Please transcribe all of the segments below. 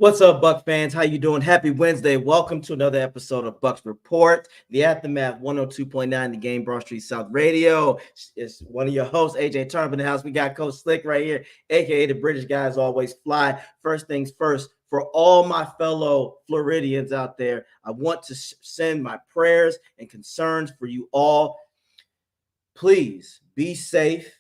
What's up, Buck fans? How you doing? Happy Wednesday. Welcome to another episode of Bucs Report, the Aftermath 102.9, the Game Broad Street South Radio. It's one of your hosts, AJ Turner, in the house. We got Coach Slick right here, a.k.a. the British guys always fly. First things first, for all my fellow Floridians out there, I want to send my prayers and concerns for you all. Please be safe,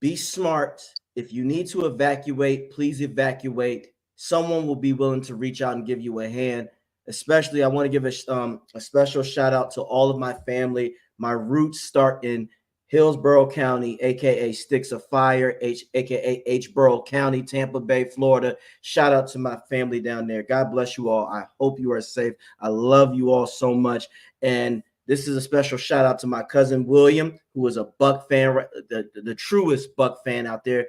be smart. If you need to evacuate, please evacuate. Someone will be willing to reach out and give you a hand. Especially, I want to give a special shout out to all of my family. My roots start in Hillsborough County, aka Sticks of Fire, aka Hborough County, Tampa Bay, Florida. Shout out to my family down there. God bless you all. I hope you are safe. I love you all so much. And this is a special shout out to my cousin William, who is a Buck fan, the truest Buck fan out there.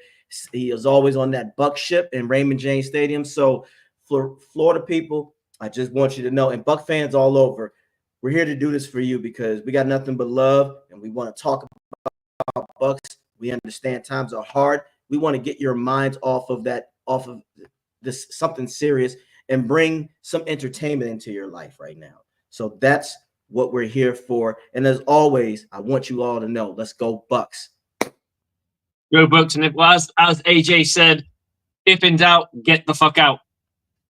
He is always on that Buck ship in Raymond James Stadium. So, for Florida people, I just want you to know, and Buck fans all over, we're here to do this for you because we got nothing but love, and we want to talk about Bucks. We understand times are hard. We want to get your minds off of this something serious and bring some entertainment into your life right now. So that's what we're here for. And as always, I want you all to know, let's go Bucks. Go Bucks, and as AJ said, if in doubt, get the fuck out.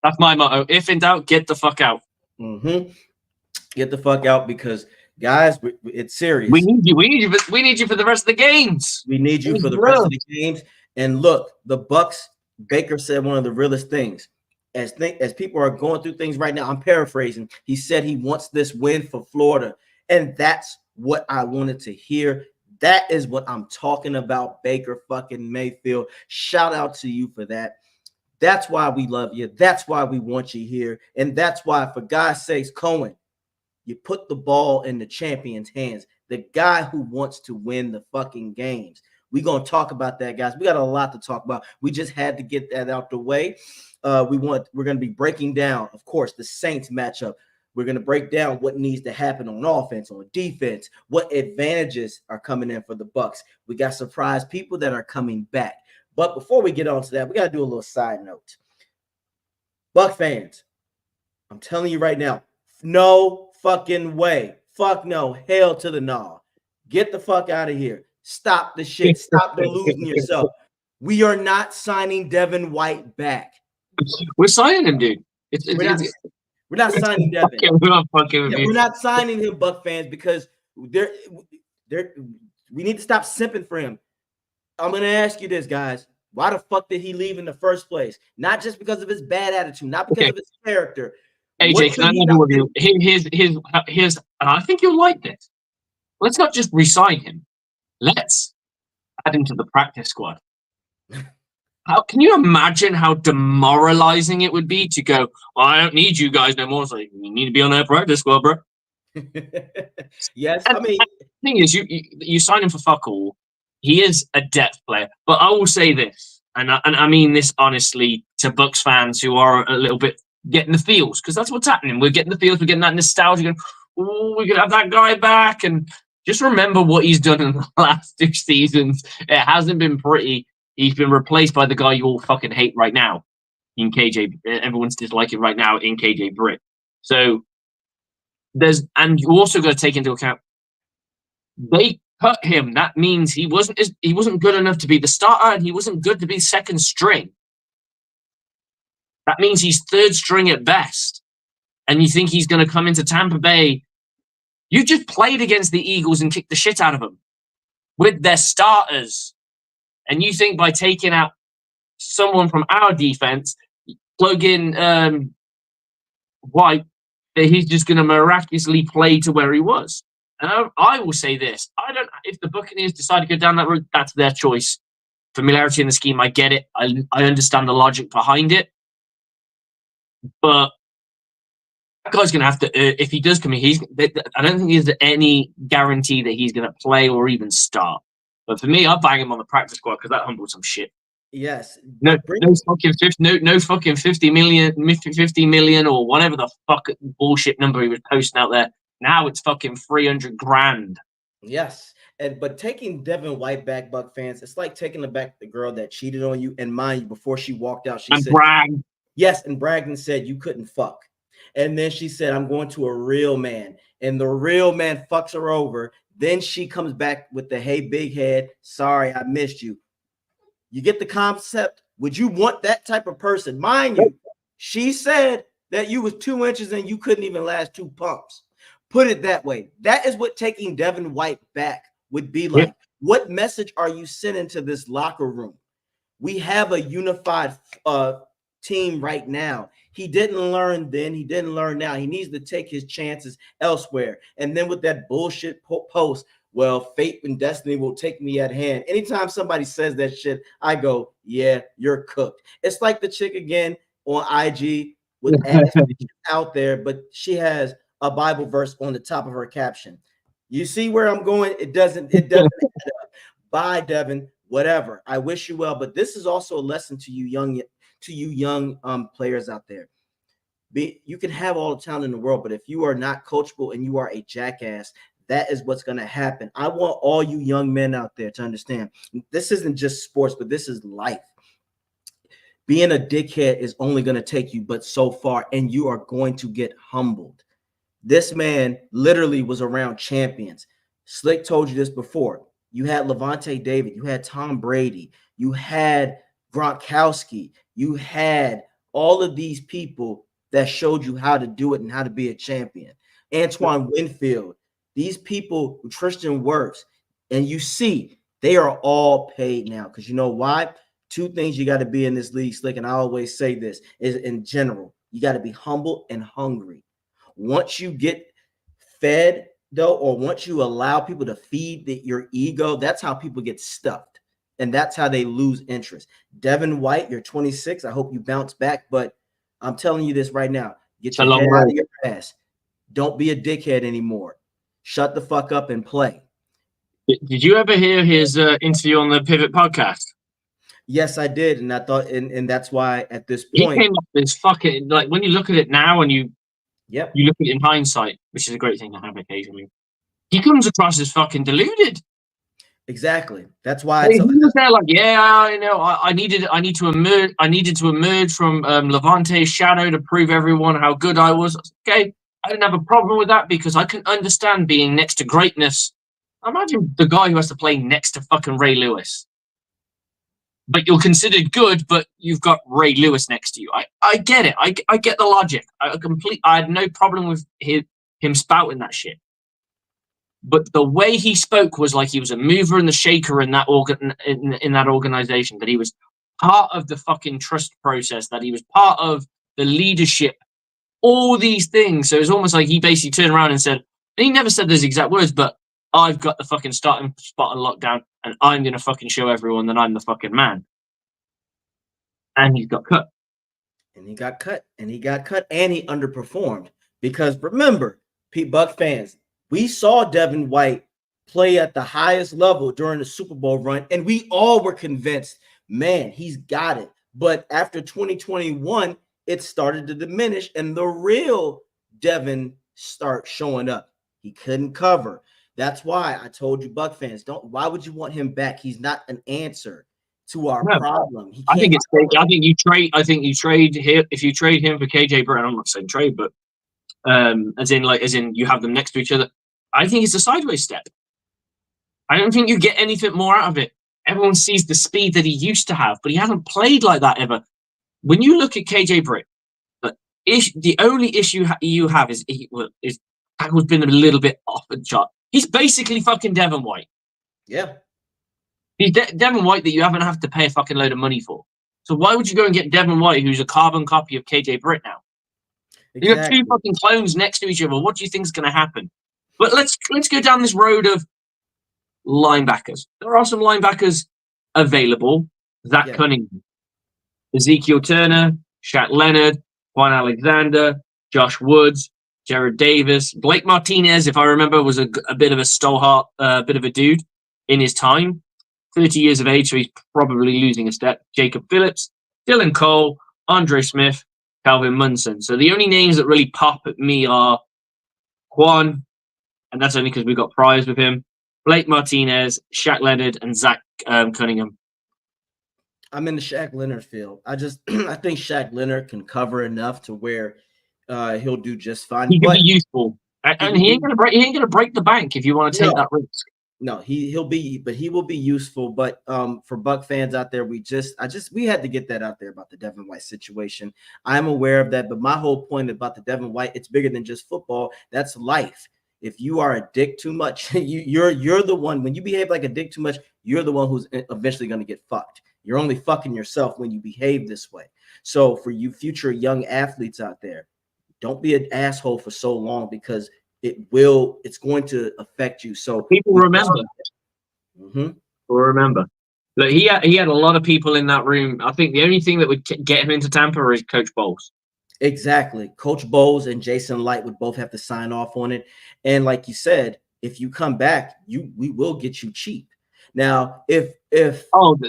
That's my motto. If in doubt, get the fuck out. Mm-hmm. Get the fuck out because, guys, it's serious. We need you. We need you for the rest of the games. We need you for the rest of the games. And look, the Bucks. Baker said one of the realest things. As people are going through things right now, I'm paraphrasing. He said he wants this win for Florida, and that's what I wanted to hear. That is what I'm talking about, Baker fucking Mayfield. Shout out to you for that. That's why we love you. That's why we want you here. And that's why, for God's sakes, Cohen, you put the ball in the champion's hands, the guy who wants to win the fucking games. We're going to talk about that, guys. We got a lot to talk about. We just had to get that out the way. We're going to be breaking down, of course, the Saints matchup. We're going to break down what needs to happen on offense, on defense, what advantages are coming in for the Bucks. We got surprise people that are coming back. But before we get on to that, we got to do a little side note. Buck fans, I'm telling you right now, no fucking way. Fuck no. Hell to the no. Get the fuck out of here. Stop the shit. Stop deluding yourself. We are not signing White back. We're signing him, dude. We're not signing Devin. We're not fucking with you. We're not signing him, Buck fans, because we need to stop simping for him. I'm going to ask you this, guys. Why the fuck did he leave in the first place? Not just because of his bad attitude, not because of his character. AJ, can I know with you? Here's, and I think you'll like this. Let's not just re-sign him. Let's add him to the practice squad. How can you imagine how demoralizing it would be to go, well, I don't need you guys no more. It's like, you need to be on that practice squad, bro. Yes, and the thing is, you sign him for fuck all. He is a depth player. But I will say this, and I mean this honestly to Bucks fans who are a little bit getting the feels, because that's what's happening. We're getting the feels. We're getting that nostalgia. Going, oh, we could have that guy back. And just remember what he's done in the last 2 seasons. It hasn't been pretty. He's been replaced by the guy you all fucking hate right now in KJ. Everyone's disliking right now in KJ Britt. So and you also got to take into account they cut him. That means he wasn't good enough to be the starter, and he wasn't good to be second string. That means he's third string at best. And you think he's going to come into Tampa Bay? You just played against the Eagles and kicked the shit out of them with their starters. And you think by taking out someone from our defense, plug in White, that he's just going to miraculously play to where he was. And I will say this. If the Buccaneers decide to go down that route, that's their choice. Familiarity in the scheme, I get it. I understand the logic behind it. But that guy's going to have to, if he does come in, I don't think there's any guarantee that he's going to play or even start. But for me, I'll bang him on the practice squad because that humbled some shit. Yes. No fucking 50 million or whatever the fuck bullshit number he was posting out there. Now it's fucking 300 grand. Yes. But taking Devin White back, Buck fans, it's like taking back the girl that cheated on you. And mind you, before she walked out, she said, brag. Yes, and Bragdon said you couldn't fuck. And then she said, I'm going to a real man. And the real man fucks her over. Then she comes back with the hey, big head, sorry, I missed you. You get the concept? Would you want that type of person? Mind you, she said that you was 2 inches and you couldn't even last 2 pumps. Put it that way. That is what taking Devin White back would be like. Yep. What message are you sending to this locker room? We have a unified team right now. He didn't learn then. He didn't learn now. He needs to take his chances elsewhere. And then with that bullshit post, well, fate and destiny will take me at hand. Anytime somebody says that shit, I go, yeah, you're cooked. It's like the chick again on IG with ads out there, but she has a Bible verse on the top of her caption. You see where I'm going? It doesn't add up. Bye, Devin. Whatever. I wish you well, but this is also a lesson to you young players out there. You can have all the talent in the world, but if you are not coachable and you are a jackass, that is what's going to happen. I want all you young men out there to understand this isn't just sports, but this is life. Being a dickhead is only going to take you but so far, and you are going to get humbled. This man literally was around champions. Slick told you this before. You had Levante David, you had Tom Brady, you had Gronkowski, you had all of these people that showed you how to do it and how to be a champion. Antoine Winfield, these people, Tristan Wirfs, and you see they are all paid now. Because you know why? 2 things you got to be in this league, Slick, and I always say this is in general, you got to be humble and hungry. Once you get fed, though, or once you allow people to feed your ego, that's how people get stuffed. And that's how they lose interest. Devin White, you're 26. I hope you bounce back. But I'm telling you this right now. Get your head out of your ass. Don't be a dickhead anymore. Shut the fuck up and play. Did you ever hear his interview on the Pivot podcast? Yes, I did. And I thought, and that's why at this He point, came up as fucking, like, when you look at it now and you yep, look at it in hindsight, which is a great thing to have occasionally, he comes across as fucking deluded. exactly. That's why He was there like, yeah, you know, I needed to emerge from Levante's shadow to prove everyone how good I was. Okay, I didn't have a problem with that because I can understand being next to greatness. Imagine the guy who has to play next to fucking Ray Lewis. But you're considered good, but you've got Ray Lewis next to you. I get it. I get the logic. I had no problem with him spouting that shit. But the way he spoke was like he was a mover and the shaker in that in that organization. That he was part of the fucking trust process. That he was part of the leadership. All these things. So it was almost like he basically turned around and said, and he never said those exact words, but I've got the fucking starting spot on lockdown, and I'm gonna fucking show everyone that I'm the fucking man. And he got cut. And he got cut. And he underperformed. Because remember, Pete Buck fans, we saw Devin White play at the highest level during the Super Bowl run, and we all were convinced, man, he's got it. But after 2021, it started to diminish, and the real Devin start showing up. He couldn't cover. That's why I told you, Buck fans, why would you want him back? He's not an answer to our problem. I think you trade here if you trade him for KJ Britt. I'm not saying trade, but as in you have them next to each other. I think it's a sideways step. I don't think you get anything more out of it. Everyone sees the speed that he used to have, but he hasn't played like that ever. When you look at KJ Britt, the only issue you have is tackle's been a little bit off the chart. He's basically fucking Devin White. Yeah. He's Devin White that you haven't have to pay a fucking load of money for. So why would you go and get Devin White, who's a carbon copy of KJ Britt now? Exactly. You have 2 fucking clones next to each other. What do you think is going to happen? But let's go down this road of linebackers. There are some linebackers available. Zach Cunningham, Ezekiel Turner, Shaq Leonard, Juan Alexander, Josh Woods, Jared Davis, Blake Martinez, if I remember, was a bit of a stolhart, bit of a dude in his time. 30 years of age, so he's probably losing a step. Jacob Phillips, Dylan Cole, Andre Smith, Calvin Munson. So the only names that really pop at me are Juan, and that's only because we got priors with him, Blake Martinez, Shaq Leonard, and Zach Cunningham. I'm in the Shaq Leonard field. I think Shaq Leonard can cover enough to where he'll do just fine. He could be But useful, he and could he ain't be gonna break. He ain't gonna break the bank if you want to take no, that risk. no, he will be useful. But for Buck fans out there, we had to get that out there about the Devin White situation. I'm aware of that, but my whole point about the Devin White, it's bigger than just football. That's life. If you are a dick too much, you're the one. When you behave like a dick too much, you're the one who's eventually going to get fucked. You're only fucking yourself when you behave this way. So for you future young athletes out there, don't be an asshole for so long because it's going to affect you. So People remember. Mm-hmm. Will remember. Look, he had a lot of people in that room. I think the only thing that would get him into Tampa is Coach Bowles. Exactly. Coach Bowles and Jason Light would both have to sign off on it. And like you said, if you come back, we will get you cheap. Now, if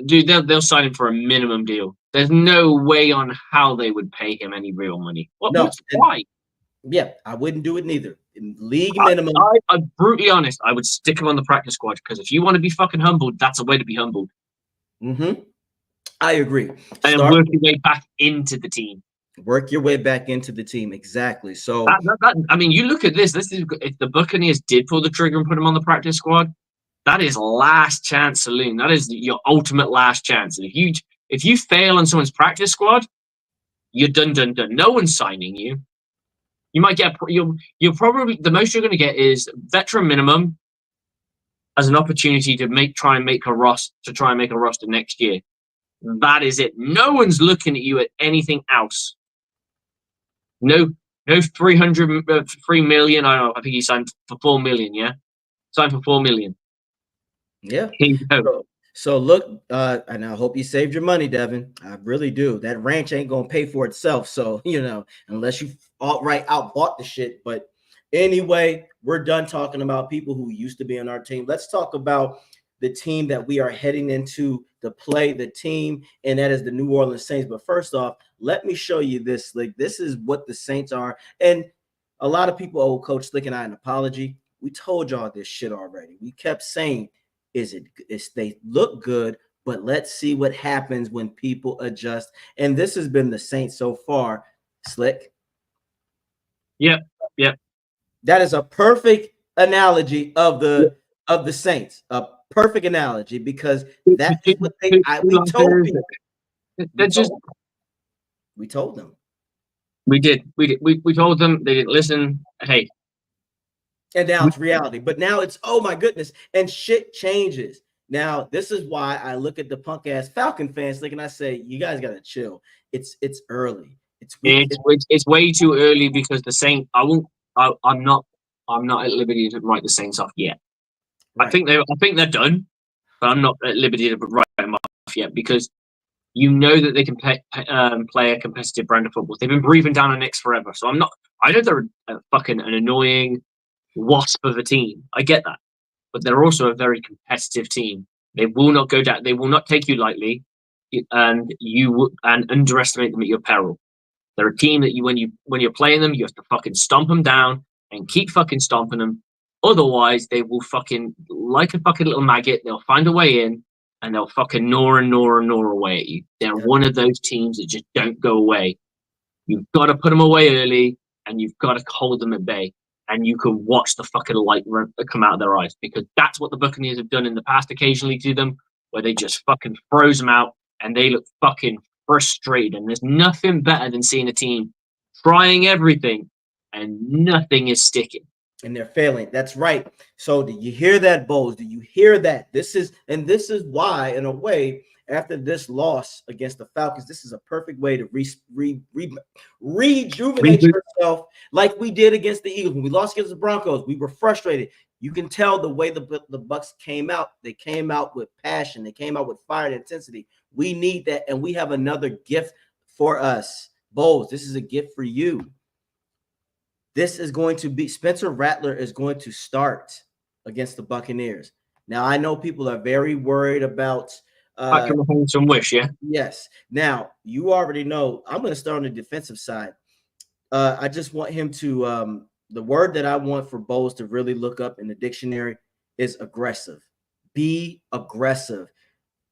dude, they'll sign him for a minimum deal. There's no way on how they would pay him any real money. Why? Yeah, I wouldn't do it neither. League minimum. I'm brutally honest. I would stick him on the practice squad because if you want to be fucking humbled, that's a way to be humbled. Mm-hmm. I agree. And then work your way back into the team. Work your way back into the team. Exactly. So I mean, you look at this. This is if the Buccaneers did pull the trigger and put him on the practice squad, that is last chance saloon. That is your ultimate last chance. And if you fail on someone's practice squad, you're done. No one's signing you. You might get you'll probably the most you're going to get is veteran minimum as an opportunity to try and make a roster next year. That is it. No one's looking at you at anything else. No 3 million. I don't know. I think he signed for 4 million. Yeah, signed for 4 million. Yeah. So look, and I hope you saved your money, Devin. I really do. That ranch ain't gonna pay for itself. So unless you outright outbought the shit. But anyway, we're done talking about people who used to be on our team. Let's talk about the team that we are heading into to play the team, and that is the New Orleans Saints. But first off, let me show you this. Like, this is what the Saints are. And a lot of people owe Coach Slick and I an apology. We told y'all this shit already. We kept saying, they look good, but let's see what happens when people adjust. And this has been the Saints so far, Slick. Yep. That is a perfect analogy of the Saints. A perfect analogy because that is what we told people. We told them. We did. We told them. They didn't listen. Hey. And now it's reality. But now it's, oh my goodness. And shit changes. Now, this is why I look at the punk ass Falcon fans and I say, you guys gotta chill. It's early. It's way too early because the Saints. I'm not at liberty to write the Saints off yet. Right. I think they're done, but I'm not at liberty to write them off yet because you know that they can play a competitive brand of football. They've been breathing down our necks forever. So I know they're fucking an annoying wasp of a team. I get that, but they're also a very competitive team. They will not go down. They will not take you lightly, and underestimate them at your peril. They're a team that when you're playing them, you have to fucking stomp them down and keep fucking stomping them. Otherwise, they will fucking, like a fucking little maggot, they'll find a way in and they'll fucking gnaw away at you. They're one of those teams that just don't go away. You've got to put them away early and you've got to hold them at bay. And you can watch the fucking light come out of their eyes because that's what the Buccaneers have done in the past occasionally to them, where they just fucking froze them out and they look fucking frustrated. And there's nothing better than seeing a team trying everything and nothing is sticking. And they're failing. That's right. So do you hear that, Bowles? Do you hear that? This is why, in a way, after this loss against the Falcons, this is a perfect way to rejuvenate yourself like we did against the Eagles. When we lost against the Broncos, we were frustrated. You can tell the way the Bucs came out. They came out with passion. They came out with fire and intensity. We need that, and we have another gift for us. Bowles, this is a gift for you. This is going to be Spencer Rattler is going to start against the Buccaneers. Now, I know people are very worried about some wish, yeah. Yes. Now, you already know I'm going to start on the defensive side. I just want him to the word that I want for Bowles to really look up in the dictionary is aggressive. Be aggressive.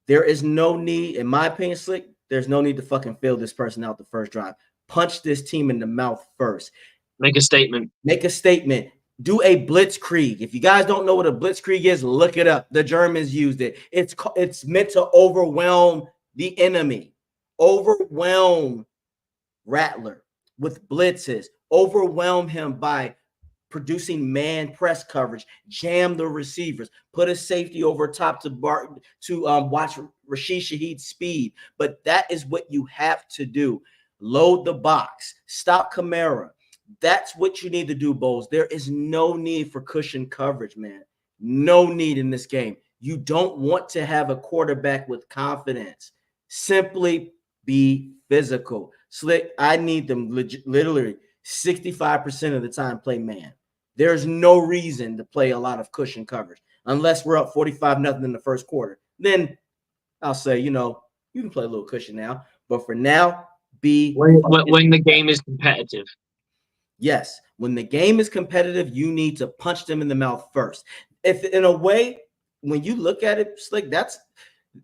There is no need, in my opinion, Slick, there's no need to fucking fill this person out the first drive. Punch this team in the mouth first. Make a statement. Make a statement. Do a blitzkrieg. If you guys don't know what a blitzkrieg is, look it up. The Germans used it. It's meant to overwhelm the enemy. Overwhelm Rattler with blitzes. Overwhelm him by producing man press coverage, jam the receivers, put a safety over top to watch Rashid Shaheed's speed. But that is what you have to do. Load the box. Stop Kamara. That's what you need to do, Bowles. There is no need for cushion coverage, man. No need in this game. You don't want to have a quarterback with confidence. Simply be physical. Slick, I need them literally 65% of the time play man. There's no reason to play a lot of cushion coverage unless we're up 45-0 in the first quarter. Then I'll say, you can play a little cushion now. But for now, when the game is competitive. Yes, when the game is competitive, you need to punch them in the mouth first. If in a way, when you look at it, Slick,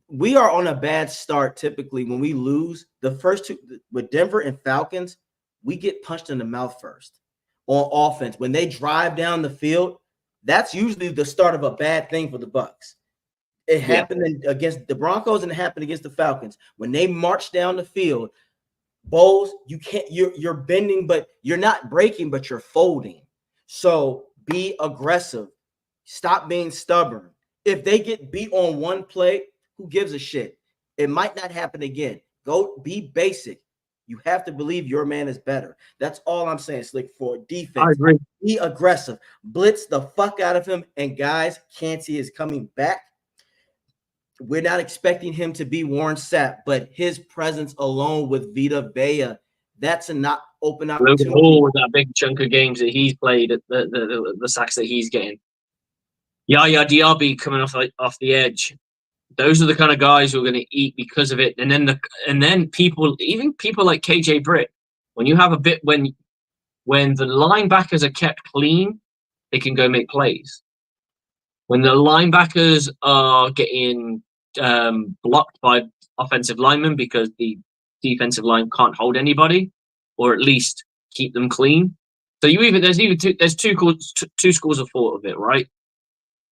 we are on a bad start typically when we lose the first two with Denver and Falcons. We get punched in the mouth first on offense. When they drive down the field, that's usually the start of a bad thing for the Bucs. It happened against the Broncos and it happened against the Falcons. When they march down the field, Bowles, you're bending, but you're not breaking, but you're folding. So be aggressive. Stop being stubborn. If they get beat on one play, who gives a shit? It might not happen again. Go be basic. You have to believe your man is better. That's all I'm saying, Slick, for defense. I agree. Be aggressive. Blitz the fuck out of him. And guys, Kancey is coming back. We're not expecting him to be Warren Sapp, but his presence alone with Vita Vea, that's a not open opportunity. With that big chunk of games that he's played, at the sacks that he's getting. Yaya Diaby coming off the edge. Those are the kind of guys who are going to eat because of it. And then people like KJ Britt, when you have a bit when the linebackers are kept clean, they can go make plays. When the linebackers are getting blocked by offensive linemen because the defensive line can't hold anybody, or at least keep them clean. So there's two schools of thought of it, right?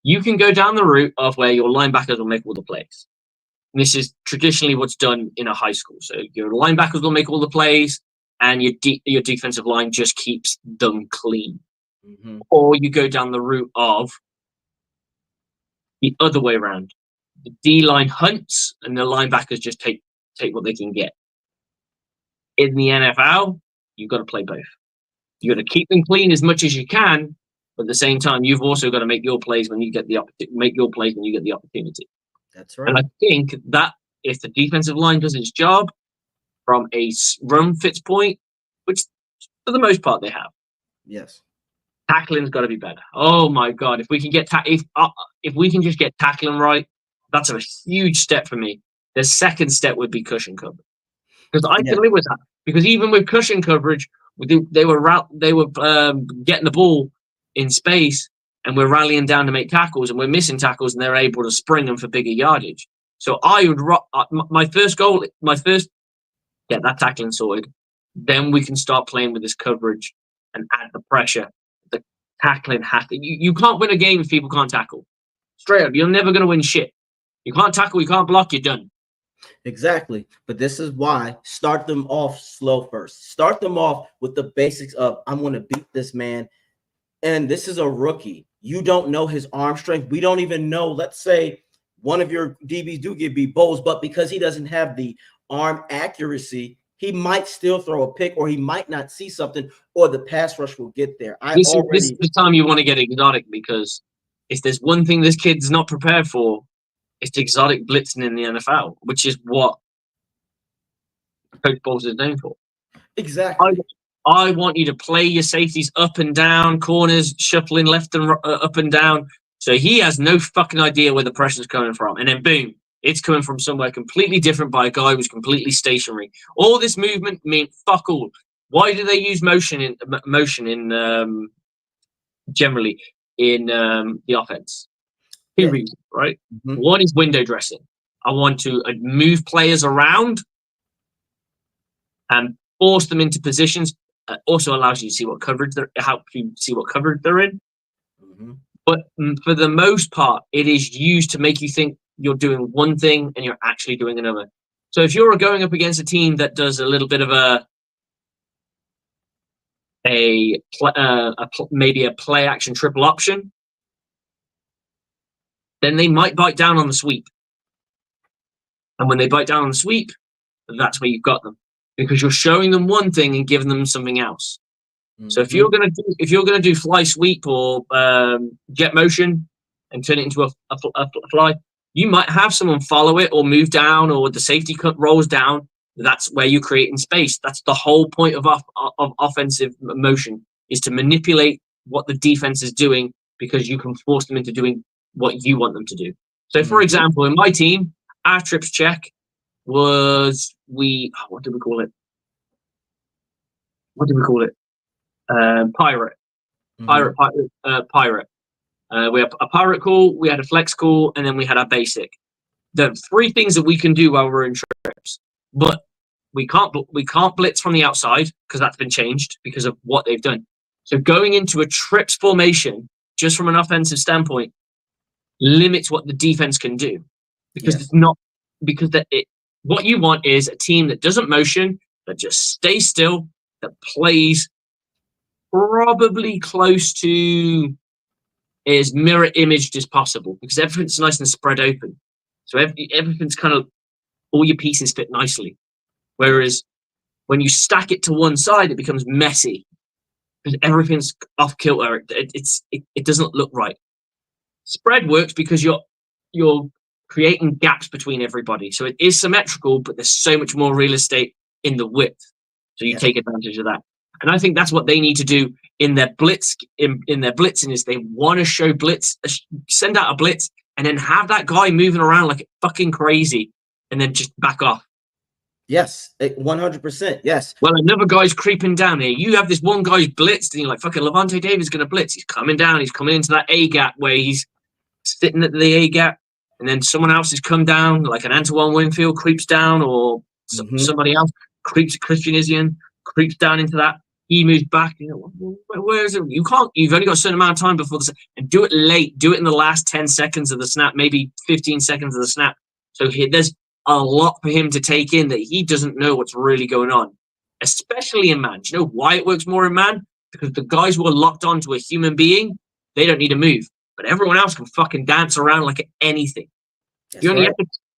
You can go down the route of where your linebackers will make all the plays. And this is traditionally what's done in a high school. So your linebackers will make all the plays, and your defensive line just keeps them clean. Mm-hmm. Or you go down the route of the other way around. The D-line hunts, and the linebackers just take what they can get. In the NFL, you've got to play both. You've got to keep them clean as much as you can, but at the same time, you've also got to make your plays when you get the opportunity. That's right. And I think that if the defensive line does its job from a run fits point, which for the most part they have. Yes. Tackling's got to be better. Oh my God! If we can get if we can just get tackling right, that's a huge step for me. The second step would be cushion coverage, because I can live with that. Because even with cushion coverage, they were getting the ball in space, and we're rallying down to make tackles, and we're missing tackles, and they're able to spring them for bigger yardage. So I would my first get that tackling sorted. Then we can start playing with this coverage and add the pressure. The tackling has to. You can't win a game if people can't tackle. Straight up, you're never going to win shit. You can't tackle, you can't block, you're done. Exactly. But this is why start them off slow first. Start them off with the basics of I'm going to beat this man. And this is a rookie. You don't know his arm strength. We don't even know. Let's say one of your DBs do get beat Bowles, but because he doesn't have the arm accuracy, he might still throw a pick, or he might not see something, or the pass rush will get there. This is the time you want to get exotic, because if there's one thing this kid's not prepared for, it's exotic blitzing in the NFL, which is what Coach Bowles is known for. Exactly. I want you to play your safeties up and down, corners shuffling left and up and down. So he has no fucking idea where the pressure's coming from. And then boom, it's coming from somewhere completely different by a guy who's completely stationary. All this movement meant fuck all. Why do they use motion in generally in the offense? Two reasons, right? Mm-hmm. One is window dressing. I want to move players around and force them into positions. Also allows you to see what coverage helps you see what coverage they're in. Mm-hmm. But for the most part, it is used to make you think you're doing one thing and you're actually doing another. So if you're going up against a team that does a little bit of maybe a play action triple option, then they might bite down on the sweep. And when they bite down on the sweep, that's where you've got them, because you're showing them one thing and giving them something else. Mm-hmm. So if you're gonna do fly sweep or jet motion and turn it into a fly, you might have someone follow it or move down, or the safety cut rolls down. That's where you're creating space. That's the whole point of offensive motion, is to manipulate what the defense is doing, because you can force them into doing what you want them to do. So, for example, in my team, our trips check was what did we call it? Pirate. Pirate. We had a pirate call, we had a flex call, and then we had our basic. The three things that we can do while we're in trips, but we can't blitz from the outside because that's been changed because of what they've done. So going into a trips formation, just from an offensive standpoint, limits what the defense can do, because it's not what you want is a team that doesn't motion, that just stays still, that plays probably close to as mirror imaged as possible, because everything's nice and spread open. So everything's kind of, all your pieces fit nicely. Whereas when you stack it to one side, it becomes messy because everything's off kilter. It doesn't look right. Spread works because you're creating gaps between everybody. So it is symmetrical, but there's so much more real estate in the width. So you take advantage of that. And I think that's what they need to do in their blitz. In their blitzing, is they want to show blitz, send out a blitz, and then have that guy moving around like fucking crazy, and then just back off. Yes, 100%. Yes. Well, another guy's creeping down here. You have this one guy's blitzed, and you're like, fucking Levante David's going to blitz. He's coming down. He's coming into that A gap where he's sitting at the A gap, and then someone else has come down, like an Antoine Winfield creeps down, or somebody else creeps, Christian Isian creeps down into that. He moves back. You know, where is it? You can't. You've only got a certain amount of time before the and do it late. Do it in the last 10 seconds of the snap, maybe 15 seconds of the snap. So there's a lot for him to take in that he doesn't know what's really going on, especially in man. Do you know why it works more in man? Because the guys who are locked onto a human being, they don't need to move, but everyone else can fucking dance around like anything. That's right.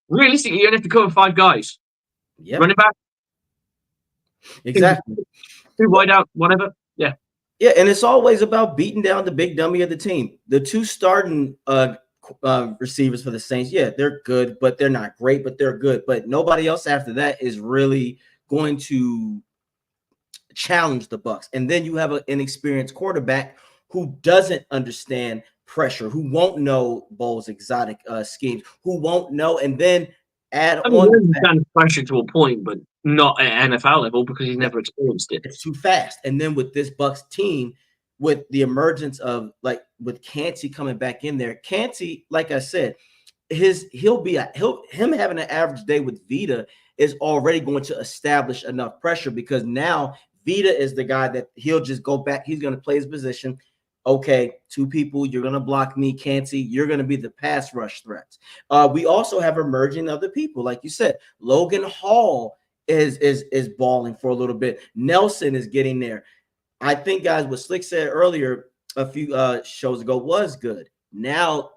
Realistically, you only have to cover 5 guys. Yeah, running back. Exactly. 2 wide out, whatever. Yeah. Yeah, and it's always about beating down the big dummy of the team. The 2 starting receivers for the Saints, they're good, but they're not great, but they're good. But nobody else after that is really going to challenge the Bucs. And then you have an inexperienced quarterback who doesn't understand pressure, who won't know Bowles' exotic schemes, who won't know, and then understand pressure to a point, but not at NFL level because he's never experienced it. It's too fast. And then with this Bucs team, with the emergence of with Kancey coming back in there, Kancey, like I said, him having an average day with Vita is already going to establish enough pressure, because now Vita is the guy that he'll just go back. He's going to play his position. Okay, 2 people, you're going to block me, Kancey. You're going to be the pass rush threats. We also have emerging other people, like you said. Logan Hall is balling for a little bit. Nelson is getting there. I think, guys, what Slick said earlier a few shows ago was good. Now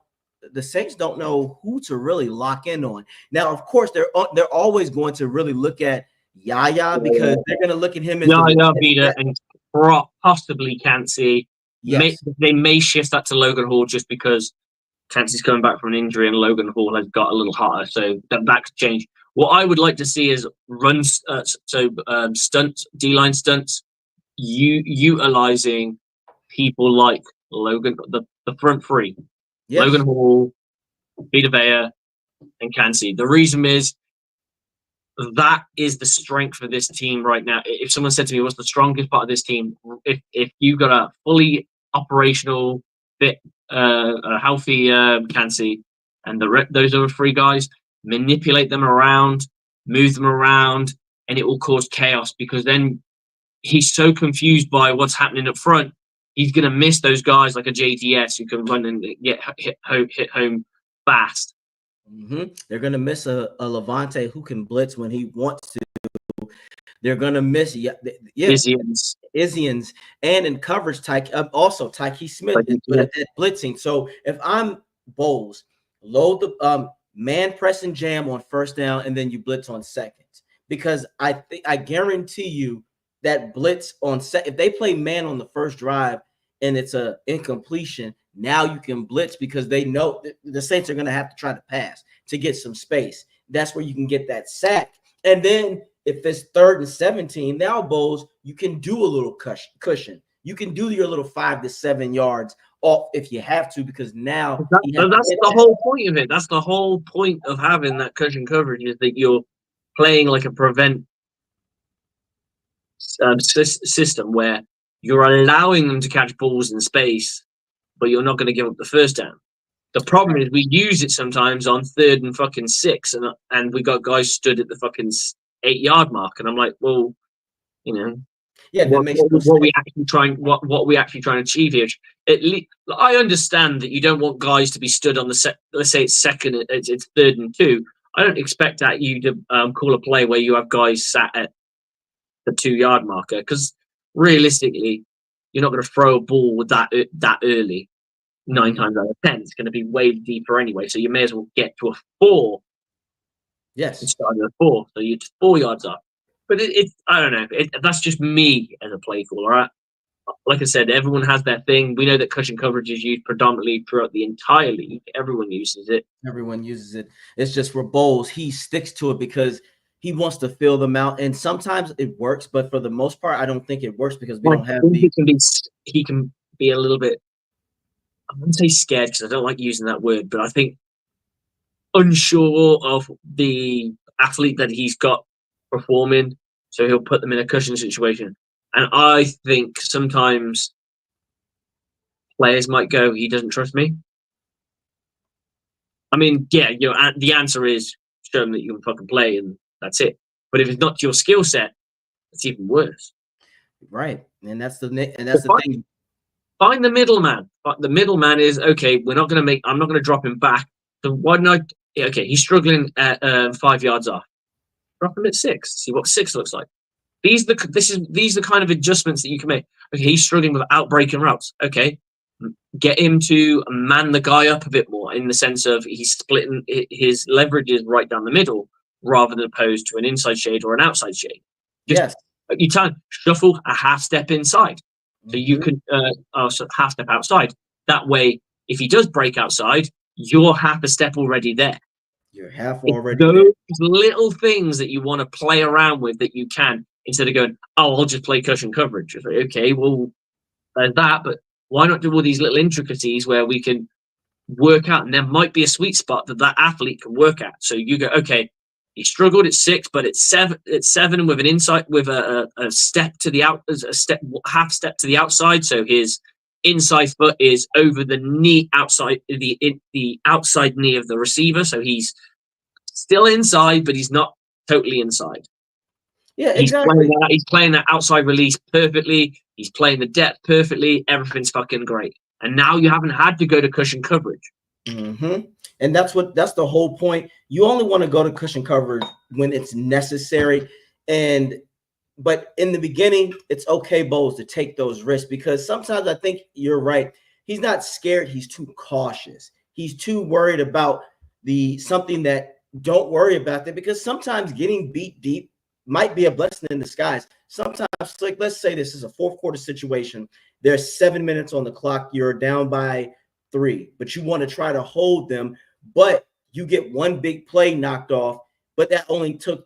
the Saints don't know who to really lock in on. Now, of course, they're always going to really look at Yaya, because they're going to look at him as Yaya, Vita, and possibly Kancey. Yes. They may shift that to Logan Hall just because Kancey's coming back from an injury and Logan Hall has got a little hotter, so that could change. What I would like to see is runs, stunts, D-line stunts, utilizing people like Logan, the front 3, Logan Hall, Vita Vea, and Kancey. The reason is that is the strength of this team right now. If someone said to me, what's the strongest part of this team? If you got a fully operational, fit, healthy Kancey, and those other 3 guys, manipulate them around, move them around, and it will cause chaos because then he's so confused by what's happening up front. He's going to miss those guys like a JTS who can run and get hit home fast. They're going to miss a Levante who can blitz when he wants to. They're going to miss Izians and in coverage, also Tyke Smith is good at blitzing. So if I'm Bowles, load the man press and jam on first down, and then you blitz on seconds. Because I guarantee you that blitz on if they play man on the first drive and it's a incompletion, now you can blitz because they know the Saints are going to have to try to pass to get some space. That's where you can get that sack. And then if it's 3rd and 17, now Bowles, you can do a little cushion. You can do your little 5 to 7 yards off if you have to, because now that's the whole point of it. That's the whole point of having that cushion coverage, is that you're playing like a prevent system where you're allowing them to catch balls in space, but you're not going to give up the first down. The problem is we use it sometimes on 3rd and fucking 6, and we got guys stood at the fucking 8-yard mark, and I'm like, well, you know, what we actually trying to achieve here? I understand that you don't want guys to be stood on the let's say it's 3rd and 2. I don't expect that you to call a play where you have guys sat at the 2-yard marker, because realistically, you're not going to throw a ball with that early. 9 times out of 10, it's going to be way deeper anyway. So you may as well get to a 4. Yes, instead of a 4, so you're 4 yards up. But I don't know. That's just me as a play caller. Right? Like I said, everyone has their thing. We know that cushion coverage is used predominantly throughout the entire league. Everyone uses it. It's just for Bowles, he sticks to it because he wants to fill them out, and sometimes it works. But for the most part, I don't think it works because we don't have he can be a little bit. I wouldn't say scared because I don't like using that word, but I think unsure of the athlete that he's got performing, so he'll put them in a cushion situation. And I think sometimes players might go, he doesn't trust me. I mean, yeah, the answer is show him that you can fucking play, and that's it. But if it's not your skill set, it's even worse. Right, and that's the thing. Find the middleman. The middleman is, okay, I'm not going to drop him back. So why not? Okay, he's struggling at 5 yards off. Drop him at 6. See what 6 looks like. These are the kind of adjustments that you can make. Okay, he's struggling with outbreaking routes. Okay, get him to man the guy up a bit more, in the sense of he's splitting his leverages right down the middle rather than opposed to an inside shade or an outside shade. Yes, you shuffle a half step inside. So you can also half step outside. That way, if he does break outside, you're half a step already there. You're half already those there. Little things that you want to play around with that you can, instead of going, oh, I'll just play cushion coverage. It's like, okay, well, there's that, but why not do all these little intricacies where we can work out, and there might be a sweet spot that athlete can work at. So you go, okay, he struggled at 6, but it's 7. It's 7 with an inside, with a step to the half step to the outside. So his inside foot is over the knee, outside the outside knee of the receiver. So he's still inside, but he's not totally inside. Yeah, exactly. He's playing that outside release perfectly. He's playing the depth perfectly. Everything's fucking great. And now you haven't had to go to cushion coverage. And that's the whole point. You only want to go to cushion coverage when it's necessary. But in the beginning, it's okay, Bowles, to take those risks, because sometimes I think you're right. He's not scared. He's too cautious. He's too worried about something that don't worry about that, because sometimes getting beat deep might be a blessing in disguise. Sometimes, like, let's say this is a 4th quarter situation. There's 7 minutes on the clock. You're down by 3, but you want to try to hold them, but you get one big play knocked off, but that only took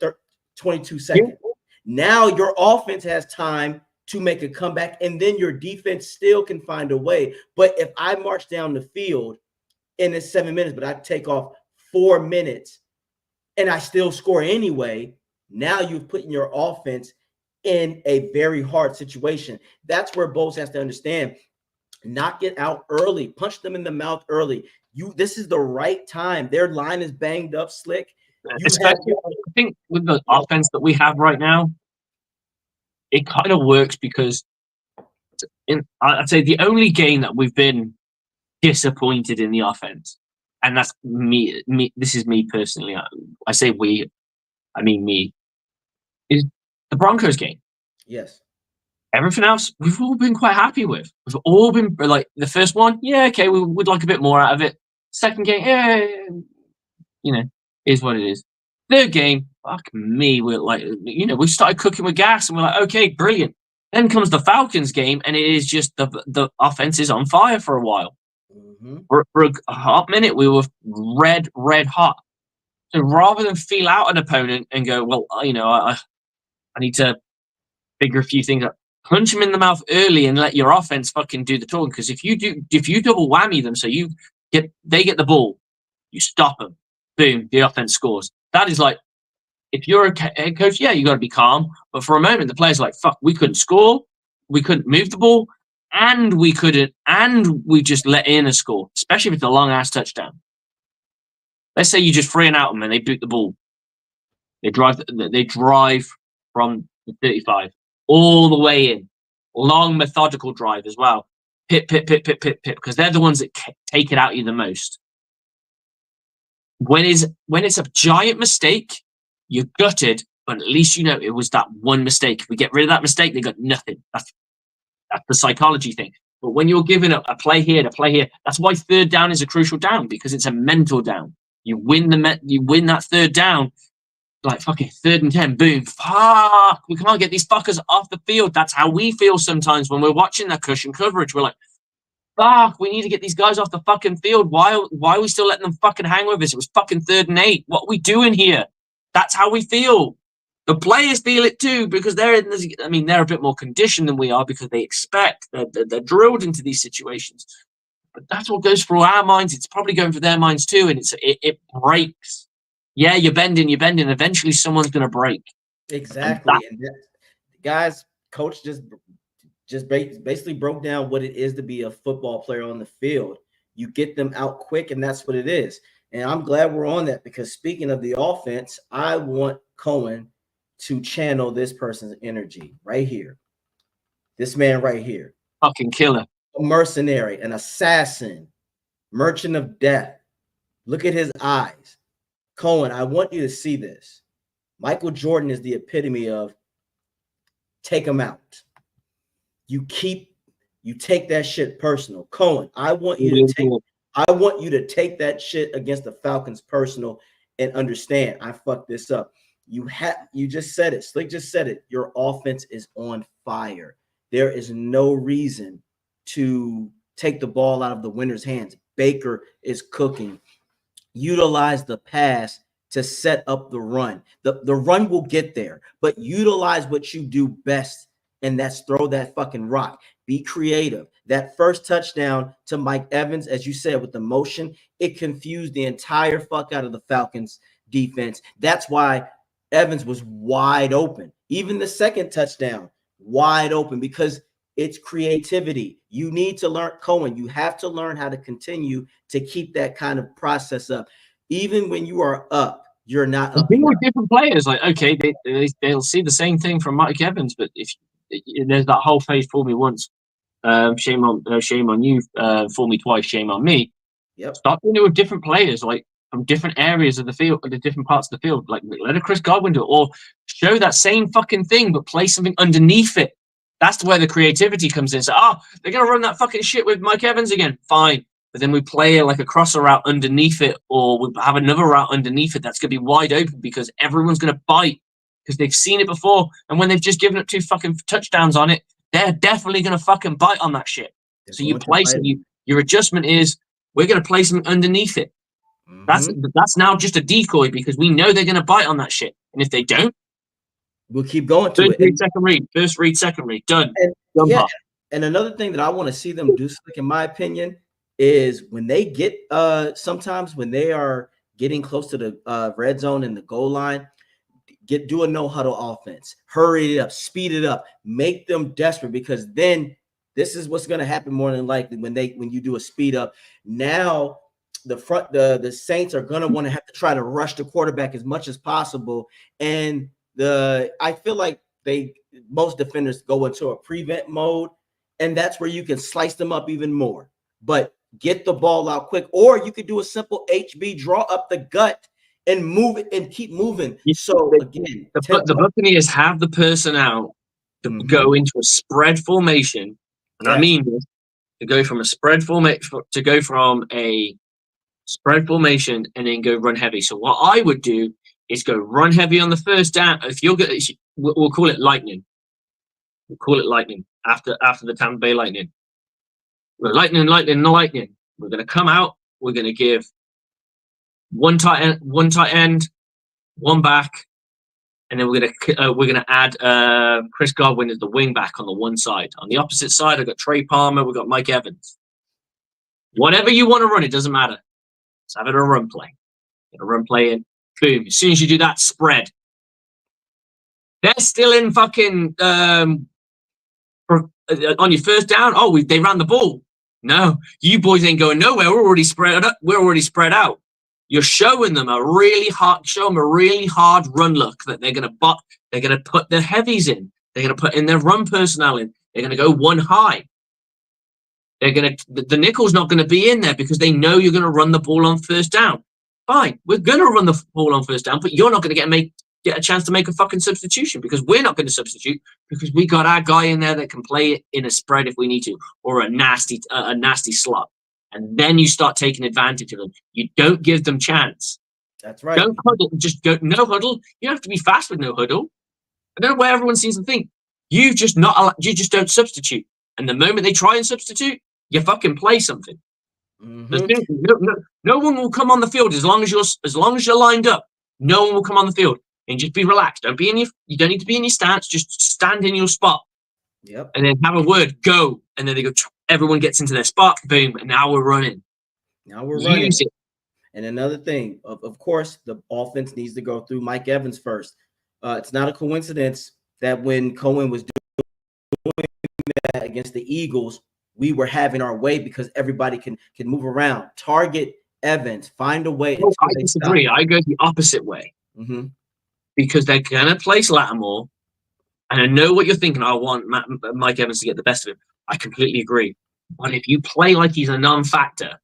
22 seconds. Now your offense has time to make a comeback, and then your defense still can find a way. But if I march down the field and it's 7 minutes, but I take off 4 minutes and I still score anyway, now you've put your offense in a very hard situation. That's where Bowles has to understand. Knock it out early. Punch them in the mouth early. This is the right time. Their line is banged up, Slick. Especially, I think with the offense that we have right now, it kind of works because I'd say the only game that we've been disappointed in the offense, and that's me. This is me personally. I say we, I mean me. Is the Broncos game. Yes. Everything else, we've all been quite happy with. We've all been like the first one, yeah, okay, we would like a bit more out of it. Second game, yeah, is what it is. Third game, fuck me, we're like, we started cooking with gas, and we're like, okay, brilliant. Then comes the Falcons game, and it is just the offense is on fire for a while. Mm-hmm. For a hot minute, we were red hot. So rather than feel out an opponent and go, well, I need to figure a few things out, punch them in the mouth early and let your offense fucking do the talking. Because if you double whammy them, so they get the ball, you stop them, boom, the offense scores. That is like, if you're a head coach, yeah, you got to be calm. But for a moment, the players are like, fuck, we couldn't score, we couldn't move the ball, and we just let in a score, especially if it's a long ass touchdown. Let's say you just free and out them and they boot the ball. They drive from the 35 all the way in. Long methodical drive as well. Pip, because they're the ones that take it out of you the most. When it's a giant mistake, you're gutted, but at least you know it was that one mistake. If we get rid of that mistake, they got nothing. That's the psychology thing. But when you're giving a play here to play here, that's why third down is a crucial down, because it's a mental down. You win that third down, like fucking 3rd and 10, boom, fuck, we can't get these fuckers off the field. That's how we feel sometimes when we're watching that cushion coverage. We're like, fuck, we need to get these guys off the fucking field. Why are we still letting them fucking hang with us? It was fucking 3rd and 8. What are we doing here? That's how we feel. The players feel it too, because they're a bit more conditioned than we are, because they expect, they're drilled into these situations. But that's what goes through our minds. It's probably going through their minds too, and it breaks. Yeah, you're bending. Eventually, someone's going to break. Exactly. And guys, coach just basically broke down what it is to be a football player on the field. You get them out quick, and that's what it is. And I'm glad we're on that, because speaking of the offense, I want Cohen to channel this person's energy right here. This man right here. Fucking killer. A mercenary, an assassin, merchant of death. Look at his eyes. Cohen, I want you to see this. Michael Jordan is the epitome of take him out. You take that shit personal. Cohen, I want you to take that shit against the Falcons personal and understand I fucked this up. You just said it. Slick just said it. Your offense is on fire. There is no reason to take the ball out of the winner's hands. Baker is cooking. Utilize the pass to set up the run. The run will get there, but utilize what you do best, and that's throw that fucking rock. Be creative. That first touchdown to Mike Evans, as you said, with the motion, it confused the entire fuck out of the Falcons defense. That's why Evans was wide open. Even the second touchdown, wide open, because it's creativity. You need to learn, Cohen, you have to learn how to continue to keep that kind of process up. Even when you are up, you're not up. With different players, like, okay, they'll see the same thing from Mike Evans, but if there's that whole phase, for me once, shame on you, for me twice, shame on me. Yep. Start doing it with different players, like from different areas of the field, the different parts of the field. Like, let a Chris Godwin do it, or show that same fucking thing, but play something underneath it. That's where the creativity comes in. So, they're going to run that fucking shit with Mike Evans again. Fine. But then we play like a crosser route underneath it, or we have another route underneath it that's going to be wide open, because everyone's going to bite, because they've seen it before. And when they've just given up 2 fucking touchdowns on it, they're definitely going to fucking bite on that shit. So you place it. Your adjustment is, we're going to play something underneath it. Mm-hmm. That's now just a decoy, because we know they're going to bite on that shit. And if they don't, we'll keep going to it. First read, second read. Done. And another thing that I want to see them do, Slick, in my opinion, is when they get sometimes when they are getting close to the red zone and the goal line, do a no huddle offense. Hurry it up, speed it up, make them desperate, because then this is what's going to happen more than likely when you do a speed up. Now the Saints are going to want to have to try to rush the quarterback as much as possible. And I feel like most defenders go into a prevent mode, and that's where you can slice them up even more. But get the ball out quick, or you could do a simple HB, draw up the gut and move it and keep moving. So again, the Buccaneers have the personnel to go into a spread formation, and I mean this, to go from a spread formation and then go run heavy. So what I would do is go run heavy on the first down. If you're good, we'll call it lightning. We'll call it lightning after the Tampa Bay Lightning. We're lightning. We're going to come out. We're going to give one tight end, one back, and then we're going to add Chris Godwin as the wing back on the one side. On the opposite side, I've got Trey Palmer. We've got Mike Evans. Whatever you want to run, it doesn't matter. Let's have it a run play. Get a run play in. Boom. As soon as you do that, spread. They're still in fucking on your first down. Oh, they ran the ball. No, you boys ain't going nowhere. We're already spread out. You're showing them a really hard run look that they're gonna put their heavies in. They're gonna put in their run personnel in. They're gonna go one high. The nickel's not gonna be in there because they know you're gonna run the ball on first down. Fine, we're gonna run the ball on first down, but you're not gonna get a chance to make a fucking substitution because we're not going to substitute because we got our guy in there that can play it in a spread if we need to, or a nasty slot. And then you start taking advantage of them. You don't give them chance. That's right. Don't huddle. Just go no huddle. You don't have to be fast with no huddle. I don't know where everyone seems to think. You just don't substitute. And the moment they try and substitute, you fucking play something. No one will come on the field as long as you're lined up. No one will come on the field. And just be relaxed. You don't need to be in your stance. Just stand in your spot. Yep. And then have a word, go. And then they go, everyone gets into their spot, boom. And now we're running. Use it. And another thing, of course, the offense needs to go through Mike Evans first. It's not a coincidence that when Cohen was doing that against the Eagles, we were having our way because everybody can move around. Target Evans. Find a way. I disagree. I go the opposite way. Because they're going to place Lattimore, and I know what you're thinking. I want Mike Evans to get the best of him. I completely agree. But if you play like he's a non-factor,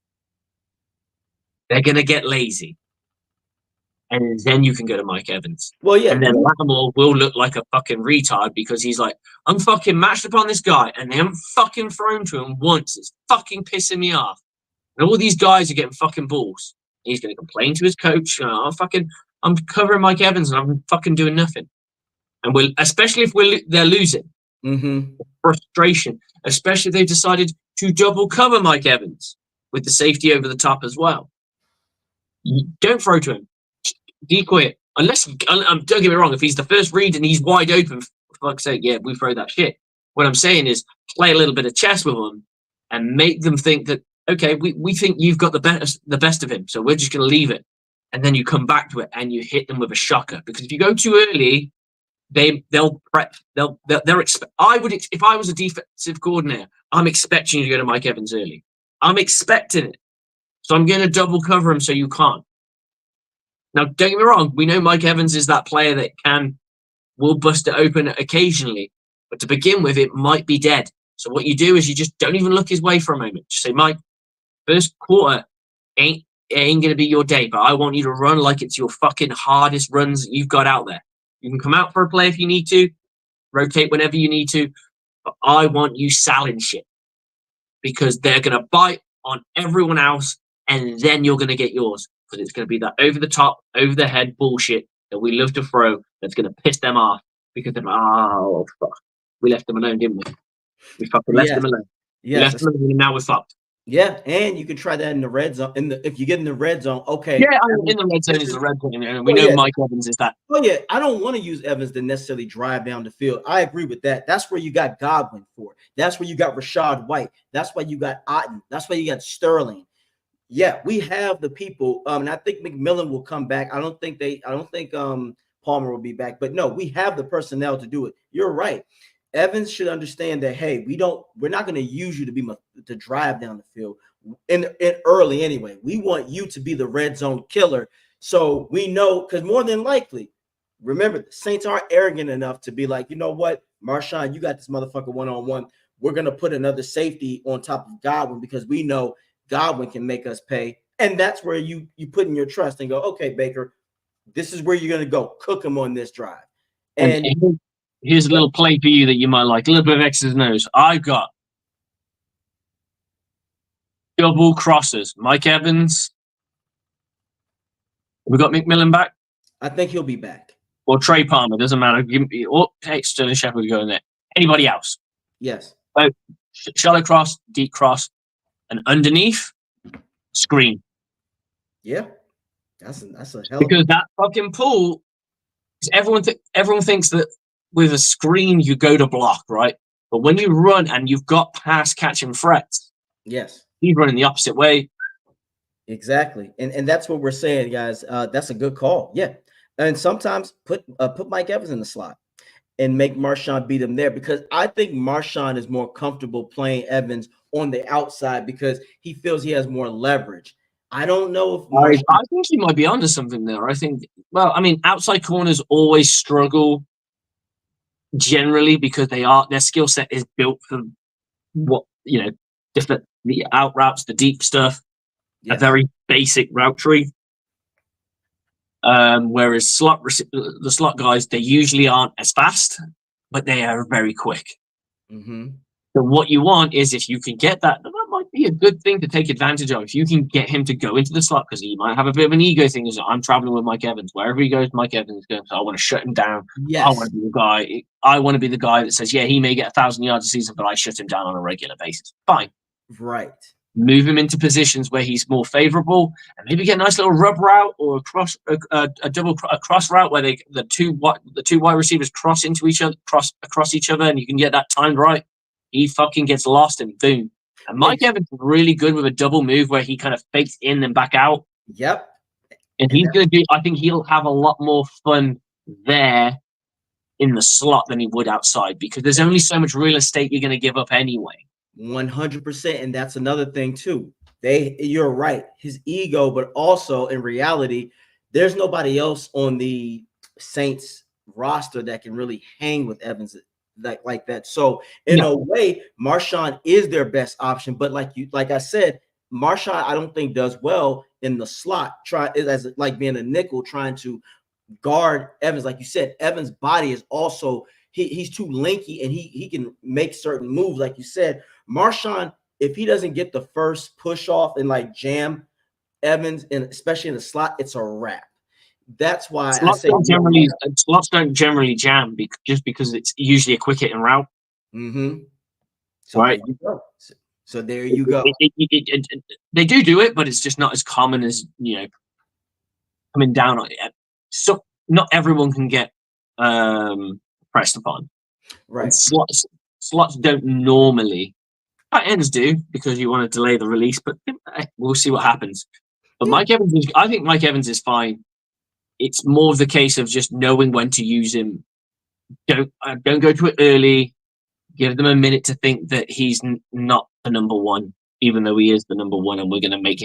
they're going to get lazy. And then you can go to Mike Evans. Well, yeah. And then Lattimore will look like a fucking retard because he's like, I'm fucking matched upon this guy, and they haven't fucking thrown to him once. It's fucking pissing me off. And all these guys are getting fucking balls. He's going to complain to his coach. I'm covering Mike Evans and I'm fucking doing nothing. And especially if they're losing. Frustration. Especially if they've decided to double cover Mike Evans with the safety over the top as well. You don't throw to him. Decoy it. Don't get me wrong, if he's the first read and he's wide open, for fuck's sake, yeah, we throw that shit. What I'm saying is play a little bit of chess with them and make them think that, okay, we think you've got the best of him, so we're just going to leave it. And then you come back to it and you hit them with a shocker. Because if you go too early, they'll prep. If I was a defensive coordinator, I'm expecting you to go to Mike Evans early. I'm expecting it. So I'm going to double cover him so you can't. Now, don't get me wrong. We know Mike Evans is that player that will bust it open occasionally. But to begin with, it might be dead. So what you do is you just don't even look his way for a moment. Just say, Mike, first quarter ain't going to be your day, but I want you to run like it's your fucking hardest runs that you've got out there. You can come out for a play if you need to, rotate whenever you need to, but I want you selling shit because they're going to bite on everyone else and then you're going to get yours because it's going to be that over the top, over the head bullshit that we love to throw that's going to piss them off because they're like, oh, fuck. We left them alone, didn't we? We fucking left them alone. We left them alone and now we're fucked. Yeah, and you can try that in the red zone. If you get in the red zone, okay. Yeah, in the red zone is the red zone. And we know Mike Evans is that. Oh, yeah. I don't want to use Evans to necessarily drive down the field. I agree with that. That's where you got Godwin for. That's where you got Rashad White. That's why you got Otten. That's why you got Sterling. Yeah, we have the people. And I think McMillan will come back. I don't think Palmer will be back. But no, we have the personnel to do it. You're right. Evans should understand that, hey, we're not going to use you to drive down the field. in early anyway. We want you to be the red zone killer. So we know, because more than likely, remember, the Saints are arrogant enough to be like, you know what, Marshawn, you got this motherfucker one-on-one. We're going to put another safety on top of Godwin because we know Godwin can make us pay. And that's where you put in your trust and go, okay, Baker, this is where you're going to go. Cook him on this drive. And here's a little play for you that you might like. A little bit of X's and O's. I got double crosses. Mike Evans. We got McMillan back? I think he'll be back. Or Trey Palmer. Doesn't matter. Hey, Sterling Shepard going there. Anybody else? Yes. So, shallow cross, deep cross, and underneath, screen. Yeah. That's a hell because that fucking pull. Everyone thinks that with a screen you go to block, right? But when you run and you've got pass catching threats, yes, he's running the opposite way. Exactly, and that's what we're saying, guys. That's a good call. Yeah, and sometimes put Mike Evans in the slot and make Marshawn beat him there, because I think Marshawn is more comfortable playing Evans on the outside because he feels he has more leverage. I don't know if I think he might be onto something there. I think, well, I mean, outside corners always struggle generally because their skill set is built for what, different, the out routes, the deep stuff, a very basic route tree. Whereas the slot guys, they usually aren't as fast, but they are very quick. Mm-hmm. So what you want is, if you can get that might be a good thing to take advantage of. If you can get him to go into the slot, because he might have a bit of an ego thing. I'm traveling with Mike Evans. Wherever he goes, Mike Evans is going. So I want to shut him down. Yes. I want to be the guy. I want to be the guy that says, yeah, he may get 1,000 yards a season, but I shut him down on a regular basis. Fine. Right. Move him into positions where he's more favorable, and maybe get a nice little rub route or a double cross route where the two wide receivers cross into each other, across each other, and you can get that timed right. He fucking gets lost and boom. And Mike Evans is really good with a double move where he kind of fakes in and back out. Yep. And he's going to do. I think he'll have a lot more fun there in the slot than he would outside, because there's only so much real estate you're going to give up anyway. 100%, and that's another thing too. You're right, his ego, but also in reality, there's nobody else on the Saints roster that can really hang with Evans like that. So in a way, Marshawn is their best option. But like I said, Marshawn, I don't think does well in the slot. As like being a nickel, trying to guard Evans. Like you said, Evans' body is also he's too lanky, and he can make certain moves. Like you said, Marshawn, if he doesn't get the first push off and like jam Evans, and especially in the slot, it's a wrap. That's why slots don't generally jam just because it's usually a quick hitting route. Mm-hmm. So right. There you go. So there you go. They do it, but it's just not as common as coming down on it. So not everyone can get pressed upon. Right. And slots don't normally. Tight ends do, because you want to delay the release, but we'll see what happens. But Mike Evans, I think Mike Evans is fine. It's more of the case of just knowing when to use him. Don't go to it early. Give them a minute to think that he's not the number one, even though he is the number one, and we're going to make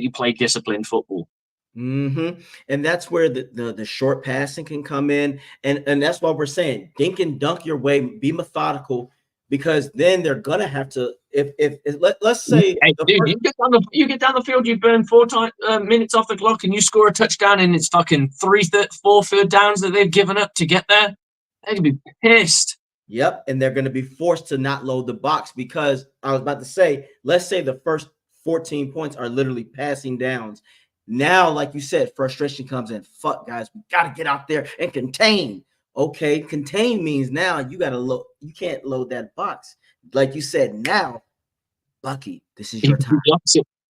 you play disciplined football. Mm-hmm. And that's where the short passing can come in, and that's why we're saying dink and dunk your way, be methodical, because then they're gonna have to. If let's say, hey, dude, you get down the field, you burn 4 minutes off the clock, and you score a touchdown, and it's fucking 4 third downs that they've given up to get there. They're gonna be pissed. Yep, and they're gonna be forced to not load the box, because I was about to say, let's say the first 14 points are literally passing downs. Now, like you said, frustration comes in. Fuck, guys, we gotta get out there and contain. Okay, contain means now you gotta load. You can't load that box, like you said. Now, Bucky, this is your time.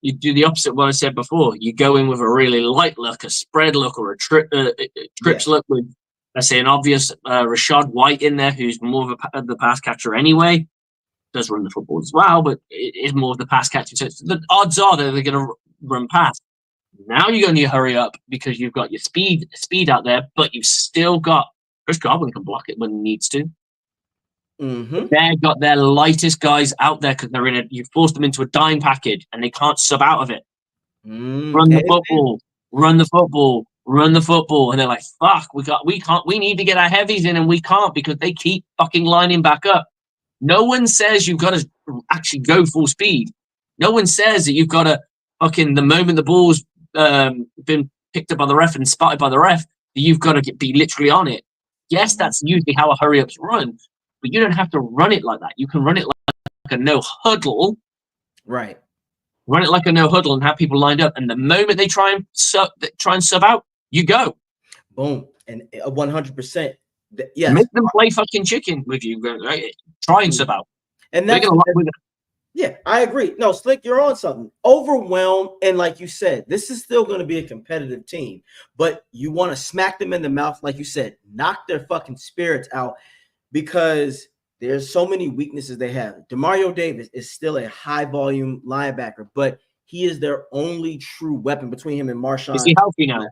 You do the opposite of what I said before. You go in with a really light look, a spread look, or a trips look with, let's say, an obvious Rashad White in there, who's more of the pass catcher anyway. Does run the football as well, but it is more of the pass catcher. So the odds are that they're going to run past. Now you're going to hurry up because you've got your speed out there, but you've still got Chris Godwin can block it when he needs to. Mm-hmm. They've got their lightest guys out there because you forced them into a dime package and they can't sub out of it. Run the football, run the football, run the football. And they're like, fuck, we need to get our heavies in and we can't because they keep fucking lining back up. No one says you've got to actually go full speed. No one says that you've got to fucking, the moment the ball's been picked up by the ref and spotted by the ref, you've got to be literally on it. Yes, that's usually how a hurry-up's run, but you don't have to run it like that. You can run it like a no huddle. Right. Run it like a no huddle and have people lined up. And the moment they try and sub out, you go. Boom. And 100%. Yes. Make them play fucking chicken with you. Right? Try and sub out. And that's yeah, I agree. No, Slick, you're on something. Overwhelmed, and like you said, this is still going to be a competitive team, but you want to smack them in the mouth, like you said, knock their fucking spirits out because there's so many weaknesses they have. Demario Davis is still a high volume linebacker, but he is their only true weapon between him and Marshawn. Is he healthy now?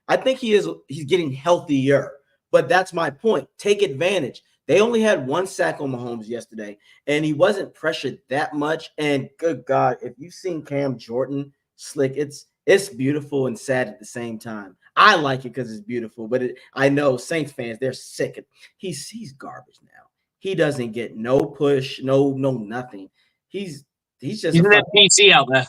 I think he is. He's getting healthier, but that's my point. Take advantage. They only had one sack on Mahomes yesterday, and he wasn't pressured that much. And good God, if you've seen Cam Jordan, Slick, it's beautiful and sad at the same time. I like it because it's beautiful, but I know Saints fans, they're sick. He's garbage now. He doesn't get no push, no nothing. He's just isn't that PC out there?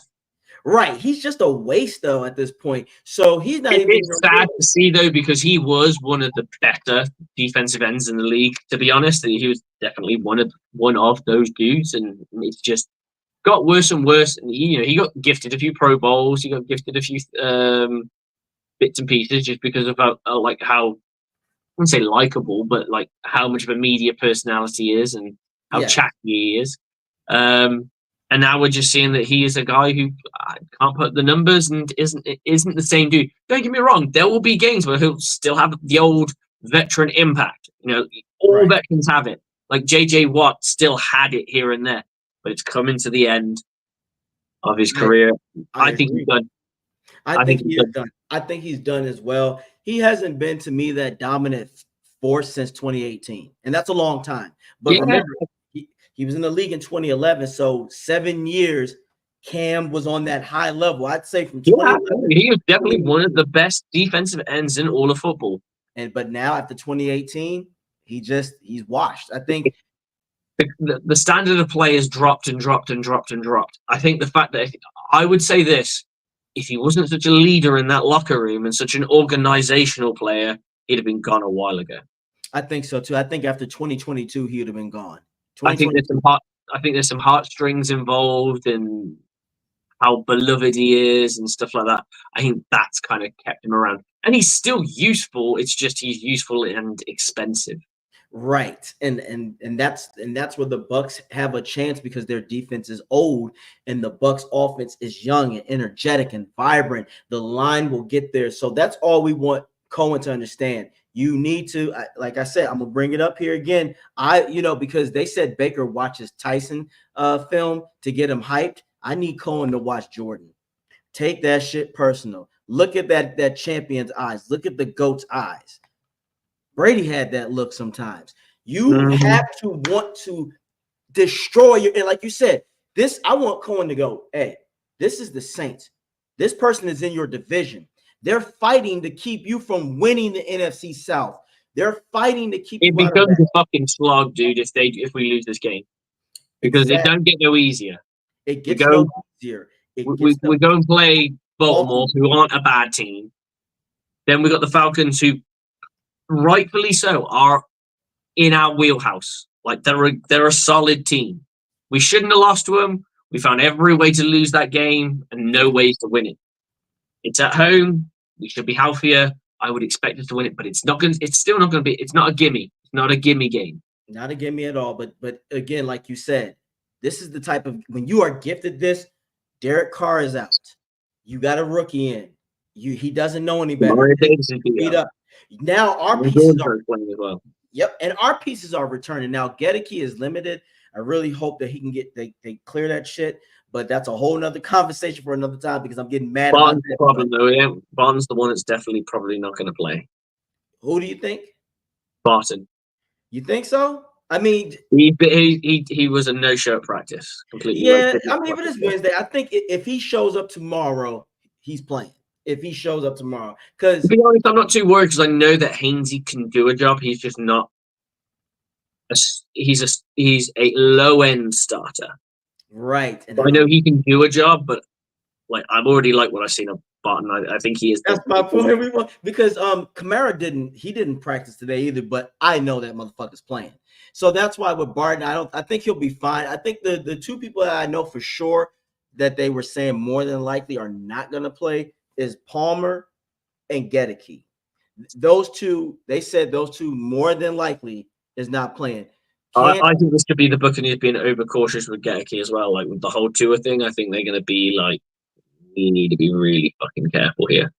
Right. He's just a waste, though, at this point. So he's not even. It's sad to see, though, because he was one of the better defensive ends in the league, to be honest. He was definitely one of those dudes, and it's just got worse and worse. And he got gifted a few Pro Bowls. He got gifted a few bits and pieces just because of how I wouldn't say likable, but like how much of a media personality he is and how chatty he is. And now we're just seeing that he is a guy who can't put the numbers and isn't the same dude. Don't get me wrong. There will be games where he'll still have the old veteran impact. All veterans have it. Like J.J. Watt still had it here and there, but it's coming to the end of his career. I think he's done. I think he's done. I think he's done as well. He hasn't been, to me, that dominant force since 2018, and that's a long time. But remember, he was in the league in 2011, so 7 years. Cam was on that high level. I'd say from 2011. He was definitely one of the best defensive ends in all of football. But now after 2018, he's washed. I think the standard of play has dropped and dropped and dropped and dropped. I think the fact that I would say this, if he wasn't such a leader in that locker room and such an organizational player, he'd have been gone a while ago. I think so too. I think after 2022, he would have been gone. I think there's some heartstrings involved in how beloved he is and stuff like that. I think that's kind of kept him around, and he's still useful. It's just he's useful and expensive. Right, and that's where the Bucs have a chance because their defense is old and the Bucs offense is young and energetic and vibrant. The line will get there, so that's all we want Cohen to understand. You need to, like I said, I'm gonna bring it up here again. Because they said Baker watches Tyson film to get him hyped. I need Cohen to watch Jordan. Take that shit personal. Look at that champion's eyes. Look at the GOAT's eyes. Brady had that look sometimes. You have to want to destroy your, and like you said, I want Cohen to go, hey, this is the Saints. This person is in your division. They're fighting to keep you from winning the NFC South. They're fighting to keep it becomes a fucking slog, dude, if we lose this game. Because it don't get no easier. It gets no easier. We go and play Baltimore, who aren't a bad team. Then we got the Falcons, who rightfully so are in our wheelhouse. Like they're a solid team. We shouldn't have lost to them. We found every way to lose that game and no ways to win it. It's at home. We should be healthier. I would expect us to win it, but it's still not going to be. It's not a gimme. It's not a gimme game. Not a gimme at all. But again, like you said, this is the type of, when you are gifted this. Derek Carr is out. You got a rookie in. He doesn't know any better. Beat up. Now our pieces are playing as well. Yep, and our pieces are returning. Now Gedeke is limited. I really hope that he can they clear that shit. But that's a whole nother conversation for another time because I'm getting mad about that. Problem though, yeah. Barton's the one that's definitely probably not going to play. Who do you think? Barton. You think so? I mean, he was a no show at practice completely. yeah, Like, I mean, but it's Wednesday. I think if he shows up tomorrow, he's playing. If he shows up tomorrow, to because be honest, I'm not too worried because I know that Hainsey can do a job. He's just not. He's a low end starter. right, and But I know he can do a job, but like I'm already like what I've seen of Barton. I think he is. that's my point. Because Kamara didn't practice today either, but I know that motherfucker's playing. So that's why with Barton, I think he'll be fine. I think the two people that I know for sure that they were saying more than likely are not going to play is Palmer and Gedeke. Those two, they said those two more than likely is not playing. I think this could be the Buccaneers being overcautious with Geteke as well. Like with the whole tour thing, I think they're going to be like, we need to be really fucking careful here.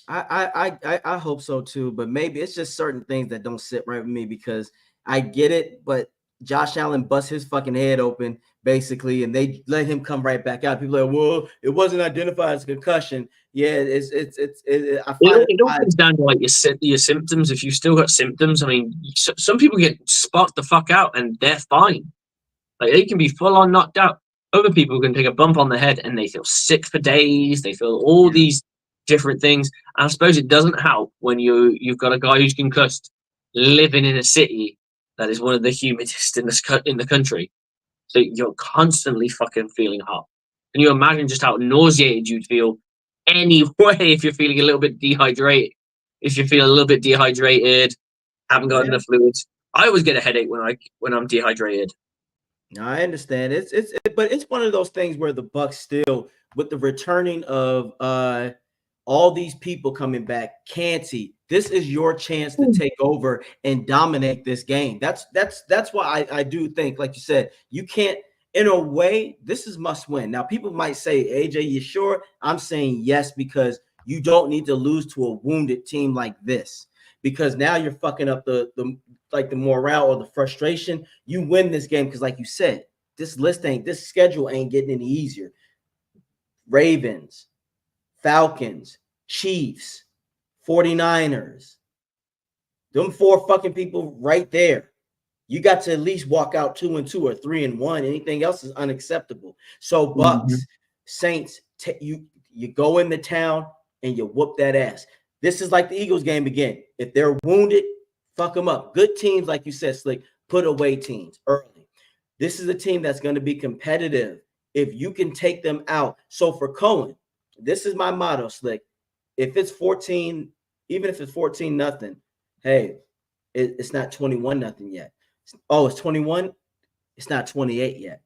I hope so too, but maybe it's just certain things that don't sit right with me because I get it, but Josh Allen bust his fucking head open basically, and they let him come right back out. People are like, well, it wasn't identified as a concussion. Yeah, I find It all comes down to like your symptoms. If you've still got symptoms, I mean, some people get sparked the fuck out and they're fine. Like they can be full on knocked out. Other people can take a bump on the head and they feel sick for days. They feel all these different things. And I suppose it doesn't help when you've got a guy who's concussed living in a city that is one of the humidest in the country. So you're constantly fucking feeling hot. Can you imagine just how nauseated you'd feel anyway if you're feeling a little bit dehydrated? If you feel a little bit dehydrated, haven't got enough fluids. I always get a headache when I'm dehydrated. No, I understand. But it's one of those things where the Bucks still, with the returning of all these people coming back, Canty, this is your chance to take over and dominate this game. That's why I do think, like you said, you can't. In a way, this is must win. Now, people might say, AJ, you sure? I'm saying yes because you don't need to lose to a wounded team like this because now you're fucking up the morale or the frustration. You win this game because, like you said, this schedule ain't getting any easier. Ravens, Falcons, Chiefs, 49ers. Them four fucking people right there. You got to at least walk out 2-2 or 3-1. Anything else is unacceptable. So Bucs, Saints, you go into town and you whoop that ass. This is like the Eagles game again. If they're wounded, fuck them up. Good teams, like you said, Slick, put away teams early. This is a team that's going to be competitive if you can take them out. So for Cohen, this is my motto, Slick. If it's 14, even if it's 14-0, hey, it's not 21-0 yet. Oh, it's 21. It's not 28 yet.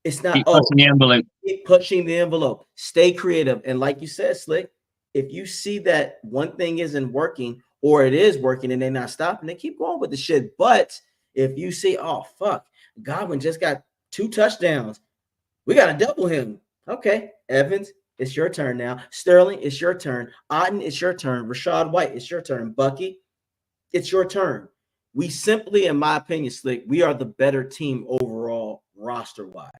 It's not. Keep pushing the envelope. Keep pushing the envelope. Stay creative. And like you said, Slick, if you see that one thing isn't working or it is working and they're not stopping, they keep going with the shit. But if you see, oh, fuck, Godwin just got 2 touchdowns. We got to double him. Okay, Evans, it's your turn now. Sterling, it's your turn. Otten, it's your turn. Rashad White, it's your turn. Bucky, it's your turn. We simply, in my opinion, Slick, we are the better team overall roster-wise.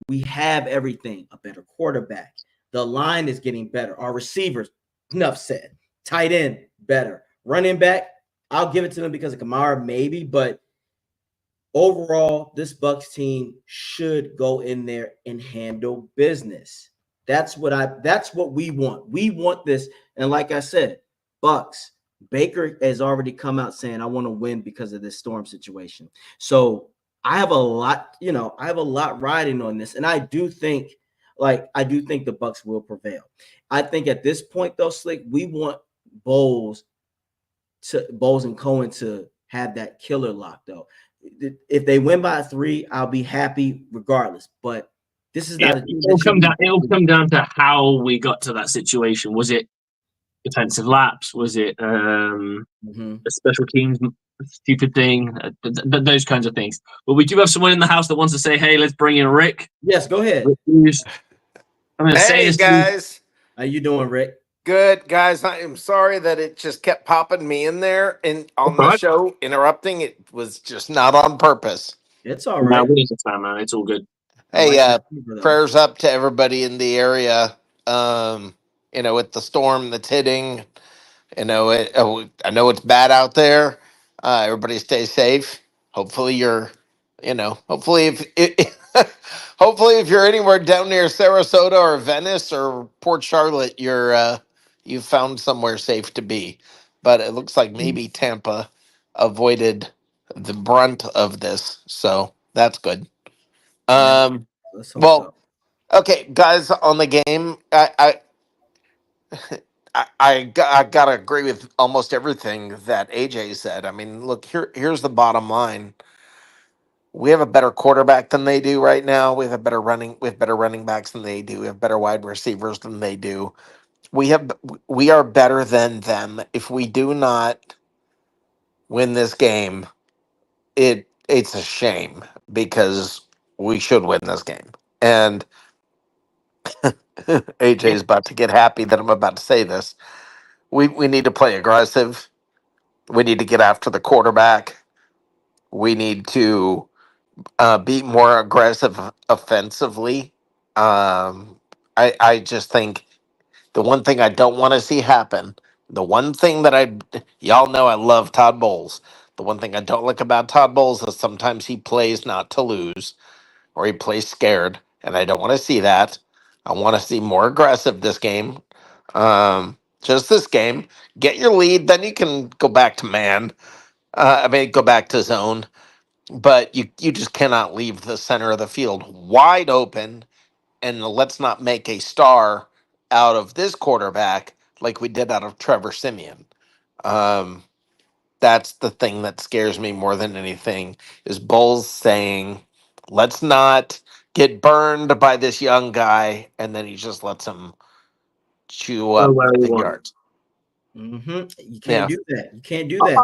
We have everything. A better quarterback. The line is getting better. Our receivers, enough said. Tight end, better. Running back, I'll give it to them because of Kamara, maybe, but overall, this Bucs team should go in there and handle business. That's what we want. We want this. And like I said, Bucs, Baker has already come out saying, I want to win because of this storm situation. So I have a lot riding on this. And I do think the Bucs will prevail. I think at this point, though, Slick, we want Bowles and Cohen to have that killer lock, though. If they win by 3, I'll be happy regardless. But this is not. It'll come down to how we got to that situation. Was it defensive laps? Was it a special teams stupid thing? Those kinds of things. But we do have someone in the house that wants to say, "Hey, let's bring in Rick." Yes, go ahead. Hey guys, how you doing, Rick? Good guys. I am sorry that it just kept popping me in there and on the show, interrupting. It was just not on purpose. It's all right. Man. It's all good. Hey, prayers up to everybody in the area. With the storm that's hitting. I know it's bad out there. Everybody stay safe. Hopefully you're, hopefully hopefully if you're anywhere down near Sarasota or Venice or Port Charlotte, you found somewhere safe to be. But it looks like maybe Tampa avoided the brunt of this, so that's good. Yeah, Um, let's hope well, so. okay, guys, on the game, I gotta agree with almost everything that AJ said. I mean, look, here's the bottom line. We have a better quarterback than they do right now. We have better running backs than they do. We have better wide receivers than they do. We are better than them. If we do not win this game, it's a shame because we should win this game. And AJ is about to get happy that I'm about to say this. We need to play aggressive. We need to get after the quarterback. We need to be more aggressive offensively. I just think the one thing I don't want to see happen, the one thing that y'all know I love Todd Bowles. The one thing I don't like about Todd Bowles is sometimes he plays not to lose or he plays scared, and I don't want to see that. I want to see more aggressive this game. Just this game, get your lead, then you can go back to man. Go back to zone, but you just cannot leave the center of the field wide open. And let's not make a star out of this quarterback like we did out of Trevor Simeon. Um, that's the thing that scares me more than anything is Bulls saying, "Let's not get burned by this young guy," and then he just lets him chew Go up where we the want. yards. You can't Yeah, do that. You can't do that.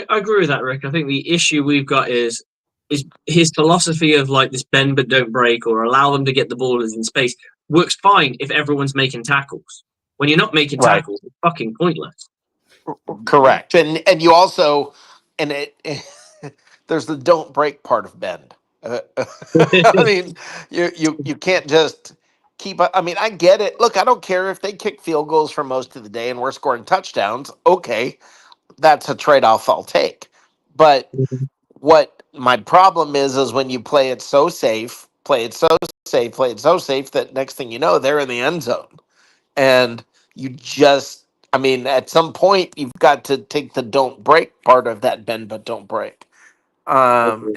I agree with that, Rick. I think the issue we've got is his philosophy of like this bend but don't break or allow them to get the ball in space works fine if everyone's making tackles. When you're not making right. tackles, it's fucking pointless. Correct. And you also and it there's the don't break part of bend. I mean, you can't just keep. I mean, I get it. Look, I don't care if they kick field goals for most of the day and we're scoring touchdowns. Okay, that's a trade off I'll take. But what my problem is when you play it so safe, play it so safe that next thing you know, they're in the end zone, and you just. I mean, at some point, you've got to take the don't break part of that bend, but don't break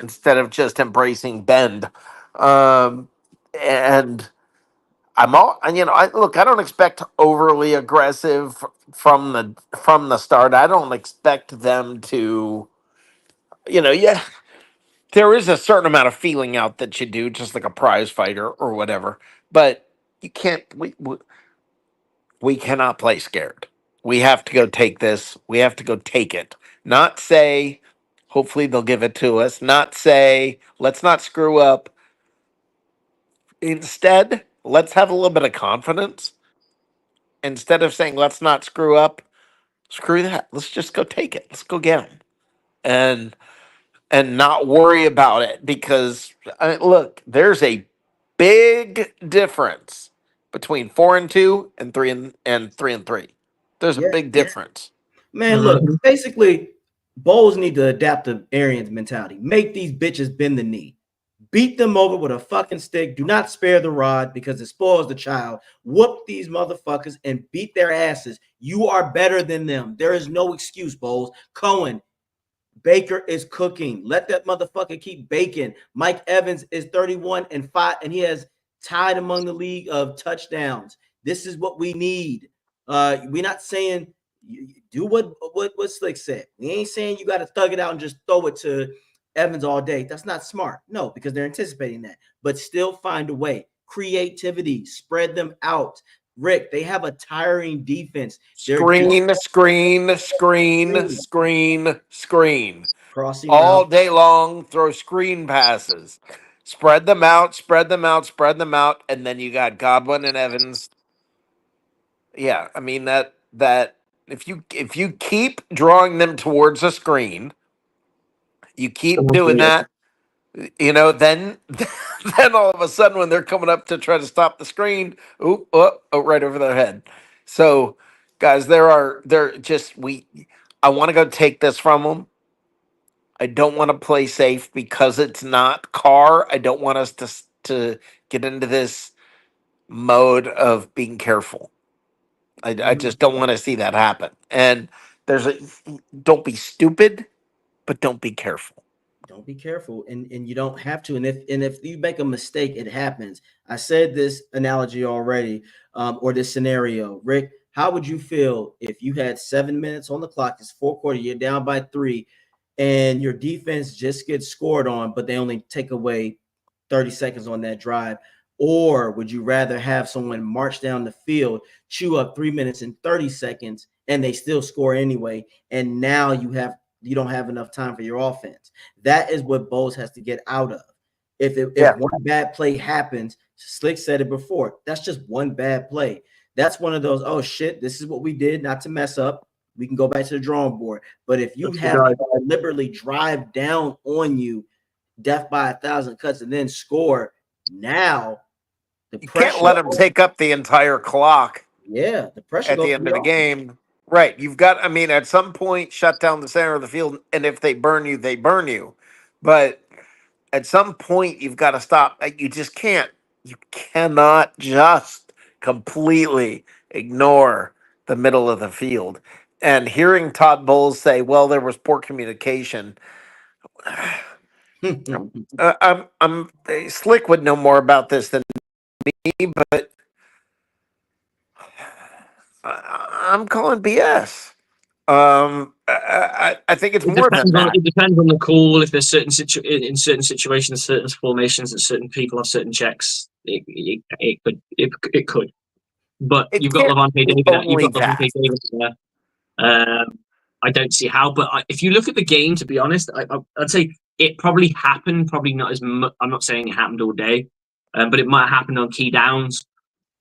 instead of just embracing bend. Um, and I'm all, and I look. I don't expect overly aggressive from the start. I don't expect them to, yeah. There is a certain amount of feeling out that you do, just like a prize fighter or whatever. But you can't. We cannot play scared. We have to go take this. We have to go take it. Not say, hopefully they'll give it to us. Not say, let's not screw up. Instead, let's have a little bit of confidence. Instead of saying, let's not screw up, screw that. Let's just go take it. Let's go get them. And not worry about it because look, there's a big difference between 4-2 and 3-3. There's a Yeah, big difference. man. Look, Mhm. basically, Bowles need to adapt to Arians' mentality. Make these bitches bend the knee. Beat them over with a fucking stick. Do not spare the rod because it spoils the child. Whoop these motherfuckers and beat their asses. You are better than them. There is no excuse, Bowles. Cohen, Baker is cooking. Let that motherfucker keep baking. Mike Evans is 31 and 5, and he has tied among the league of touchdowns. This is what we need. We're not saying do what Slick said. We ain't saying you got to thug it out and just throw it to Evans all day. That's not smart. No, because they're anticipating that. But still find a way. Creativity, spread them out. Rick, they have a tiring defense. They're just Screen. crossing All routes. day long, throw screen passes. Spread them out, and then you got Godwin and Evans. Yeah, I mean that if you keep drawing them towards a screen, you keep doing that, then then all of a sudden when they're coming up to try to stop the screen, right over their head. So, guys, there just I want to go take this from them. I don't want to play safe because it's not Carr. I don't want us to get into this mode of being careful. I Mhm. just don't want to see that happen. And there's a don't be stupid, but don't be careful. Don't be careful, and you don't have to. And if you make a mistake, it happens. I said this analogy already, or this scenario. Rick, how would you feel if you had 7 minutes on the clock? It's fourth quarter. You're down by 3, and your defense just gets scored on, but they only take away 30 seconds on that drive. Or would you rather have someone march down the field, chew up 3 minutes and 30 seconds, and they still score anyway? And now you don't have enough time for your offense. That is what Bowles has to get out of. If Yeah. one bad play happens, Slick said it before. That's just one bad play. That's one of those, oh shit, this is what we did, not to mess up. We can go back to the drawing board. But if you That's the have guy. to deliberately drive down on you, death by 1,000 cuts, and then score, now the You can't pressure, let them take up the entire clock yeah, the pressure at goes the to end of the the offense. game. Right. You've got, I mean, at some point, shut down the center of the field. And if they burn you, they burn you. But at some point, you've got to stop. You just can't. You cannot just completely ignore the middle of the field. And hearing Todd Bowles say, well, there was poor communication. Slick would know more about this than me, but I'm calling BS. I think it's more than that. It depends on the call. If there's in certain situations, certain formations, and certain people have certain checks, it could. But It you've got can't Levante be David. You've only got Levante that. David there. I don't see how. But if you look at the game, to be honest, I'd say it probably happened. Probably not as much. I'm not saying it happened all day, but it might have happened on key downs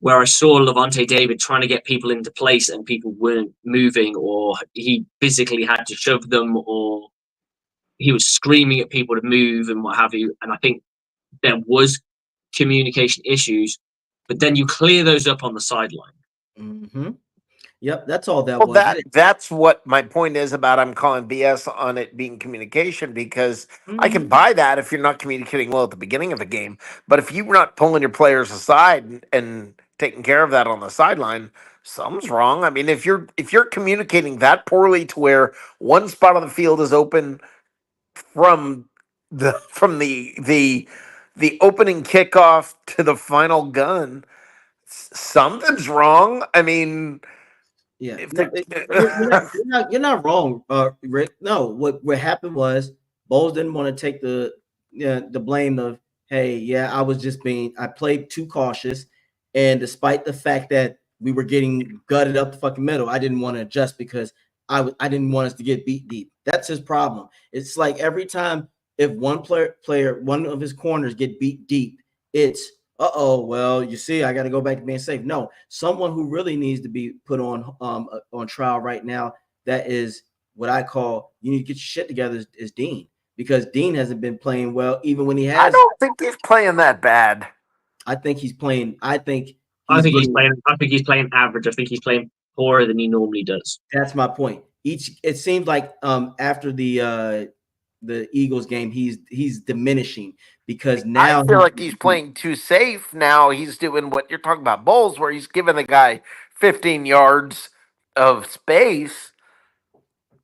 where I saw Levante David trying to get people into place and people weren't moving, or he physically had to shove them, or he was screaming at people to move and what have you. And I think there was communication issues, but then you clear those up on the sideline. Mm-hmm. Yep, that's all that Well, was. that's what my point is about. I'm calling BS on it being communication because I can Mhm. buy that if you're not communicating well at the beginning of the game. But if you're not pulling your players aside and taking care of that on the sideline, something's wrong. I mean, if you're communicating that poorly to where one spot on the field is open from the opening kickoff to the final gun, something's wrong. I mean, Yeah, if no, they you're not wrong, Rick. No, what happened was Bowles didn't want to take the blame of, hey, yeah, I played too cautious, and despite the fact that we were getting gutted up the fucking middle, I didn't want to adjust because I didn't want us to get beat deep. That's his problem. It's like every time if one of his corners get beat deep, it's well, you see, I got to go back to being safe. No, someone who really needs to be put on trial right now. That is what I call you need to get your shit together. Is Dean, because Dean hasn't been playing well, even when he I has. don't think he's playing that bad. I think he's playing. I think I he's think he's getting. playing. I think he's playing average. I think he's playing poorer than he normally does. That's my point. It seems like after the Eagles game, he's diminishing because I now feel like he's playing too safe now. He's doing what you're talking about, Bowles, where he's giving the guy 15 yards of space,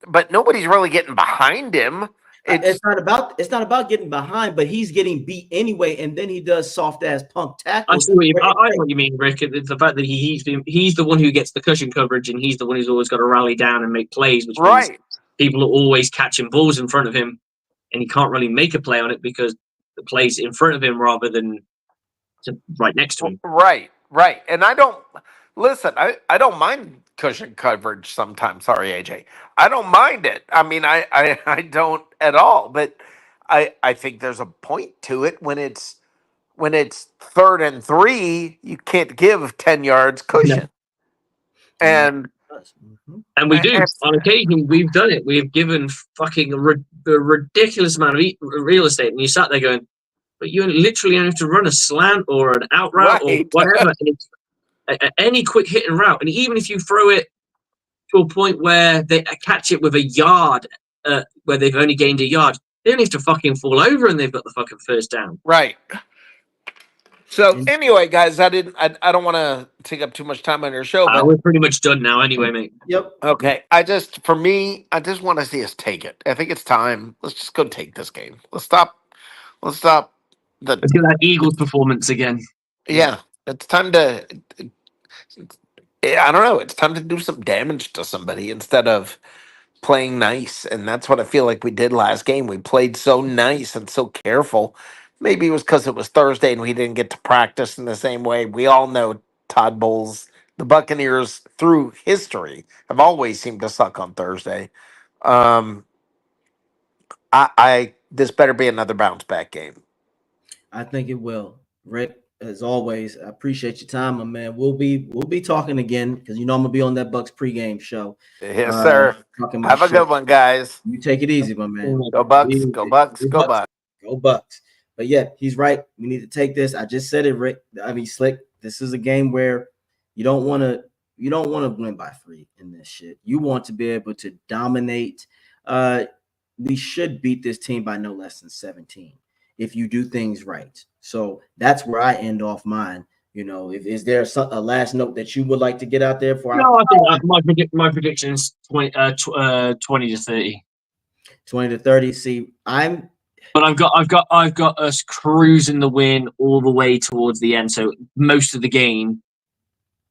but nobody's really getting behind him. It's it's not about getting behind, but he's getting beat anyway, and then he does soft ass punk I tackles. see what you. I know what you mean, Rick. It's the fact that he's the one who gets the cushion coverage, and he's the one who's always got to rally down and make plays, which means right, people are always catching balls in front of him, and he can't really make a play on it because the play's in front of him rather than right next to him. right. And I don't listen. I don't mind cushion coverage sometimes. Sorry, AJ. I don't mind it. I mean, I don't at all. But I think there's a point to it when it's 3rd and 3, you can't give 10 yards No. cushion. No, And mhm. And we do. On occasion, we've done it. We've given fucking a ridiculous amount of real estate, and you sat there going, but you literally have to run a slant or an out route or right, whatever. And it's any quick hitting route. And even if you throw it to a point where they catch it with a yard where they've only gained a yard. They don't have to fucking fall over and they've got the fucking first down. Right. So anyway, guys, I don't want to take up too much time on your show, but We're pretty much done now anway, mate. Yep. okay. I just want to see us take it. I think it's time. Let's just go take this game. Let's stop the Let's get that Eagles performance again. yeah. It's time to I don't know, it's time to do some damage to somebody instead of playing nice. And that's what I feel like we did last game. We played so nice and so careful. Maybe it was because it was Thursday and we didn't get to practice in the same way. We all know Todd Bowles, the Buccaneers through history have always seemed to suck on Thursday. Um, I this better be another bounce back game. I think it will. Rick, as always, I appreciate your time, my man. We'll be talking again because I'm gonna be on that Bucks pregame show. Yes, sir. Talking my Have a shit. good one, guys. You take it easy, my man. Go Bucks. Go Bucks. Go Bucks. Go Bucks. But yeah, he's right. We need to take this. I just said it, Rick. I mean, Slick. This is a game where you don't want to win by 3 in this shit. You want to be able to dominate. We should beat this team by no less than 17 if you do things right. So that's where I end off mine. Is there a last note that you would like to get out there for? No, I think my prediction is 20 to 30. 20 to 30. See, but I've got us cruising the win all the way towards the end. So most of the game,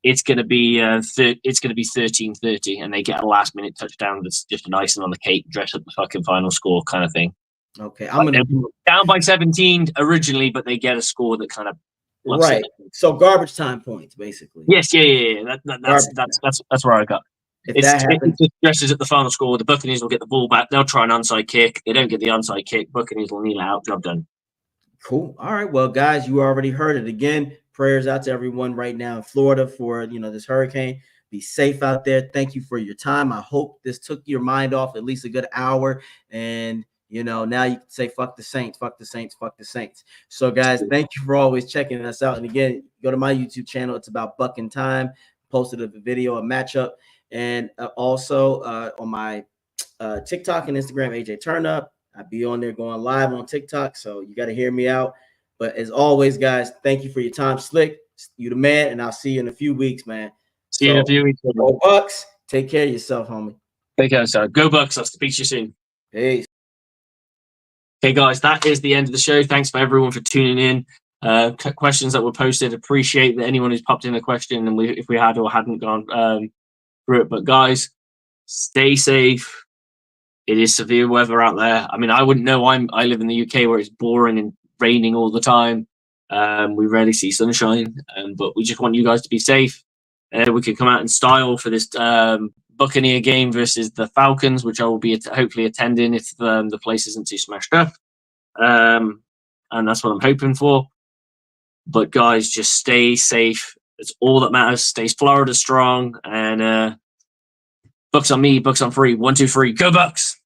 it's gonna be 13-30, and they get a last minute touchdown that's just an icing on the cake, dress up the fucking final score kind of thing. Okay, I'm gonna down by 17 originally, but they get a score that kind of right. So garbage time points, basically. Yes, yeah. That's where I got. It just dresses at the final score. The Buccaneers will get the ball back. They'll try an onside kick. They don't get the onside kick. Buccaneers will kneel out. Job done. Cool. All right. Well, guys, you already heard it. Again, prayers out to everyone right now in Florida for this hurricane. Be safe out there. Thank you for your time. I hope this took your mind off at least a good hour. And now you can say fuck the Saints, fuck the Saints, fuck the Saints. So, guys, thank you for always checking us out. And again, go to my YouTube channel. It's about Bucking Time. Posted a video, a matchup. And also on my TikTok and Instagram, AJ Turnup. I'll be on there going live on TikTok. So you got to hear me out. But as always, guys, thank you for your time. Slick, you the man. And I'll see you in a few weeks, man. See you in a few weeks. Go Bucks. Take care of yourself, homie. Take care, sir. Go Bucks. I'll speak to you soon. Peace. Okay, guys, that is the end of the show. Thanks for everyone for tuning in. Questions that were posted. Appreciate that anyone who's popped in a question and if we had or hadn't gone through it. But guys, stay safe. It is severe weather out there. I mean, I wouldn't know. I live in the UK where it's boring and raining all the time. We rarely see sunshine, but we just want you guys to be safe. We can come out in style for this Buccaneer game versus the Falcons, which I will be hopefully attending if the place isn't too smashed up. And that's what I'm hoping for. But guys, just stay safe. It's all that matters. Stay Florida strong. And Bucks on me, Bucks on free. 1, 2, 3. Go Bucks!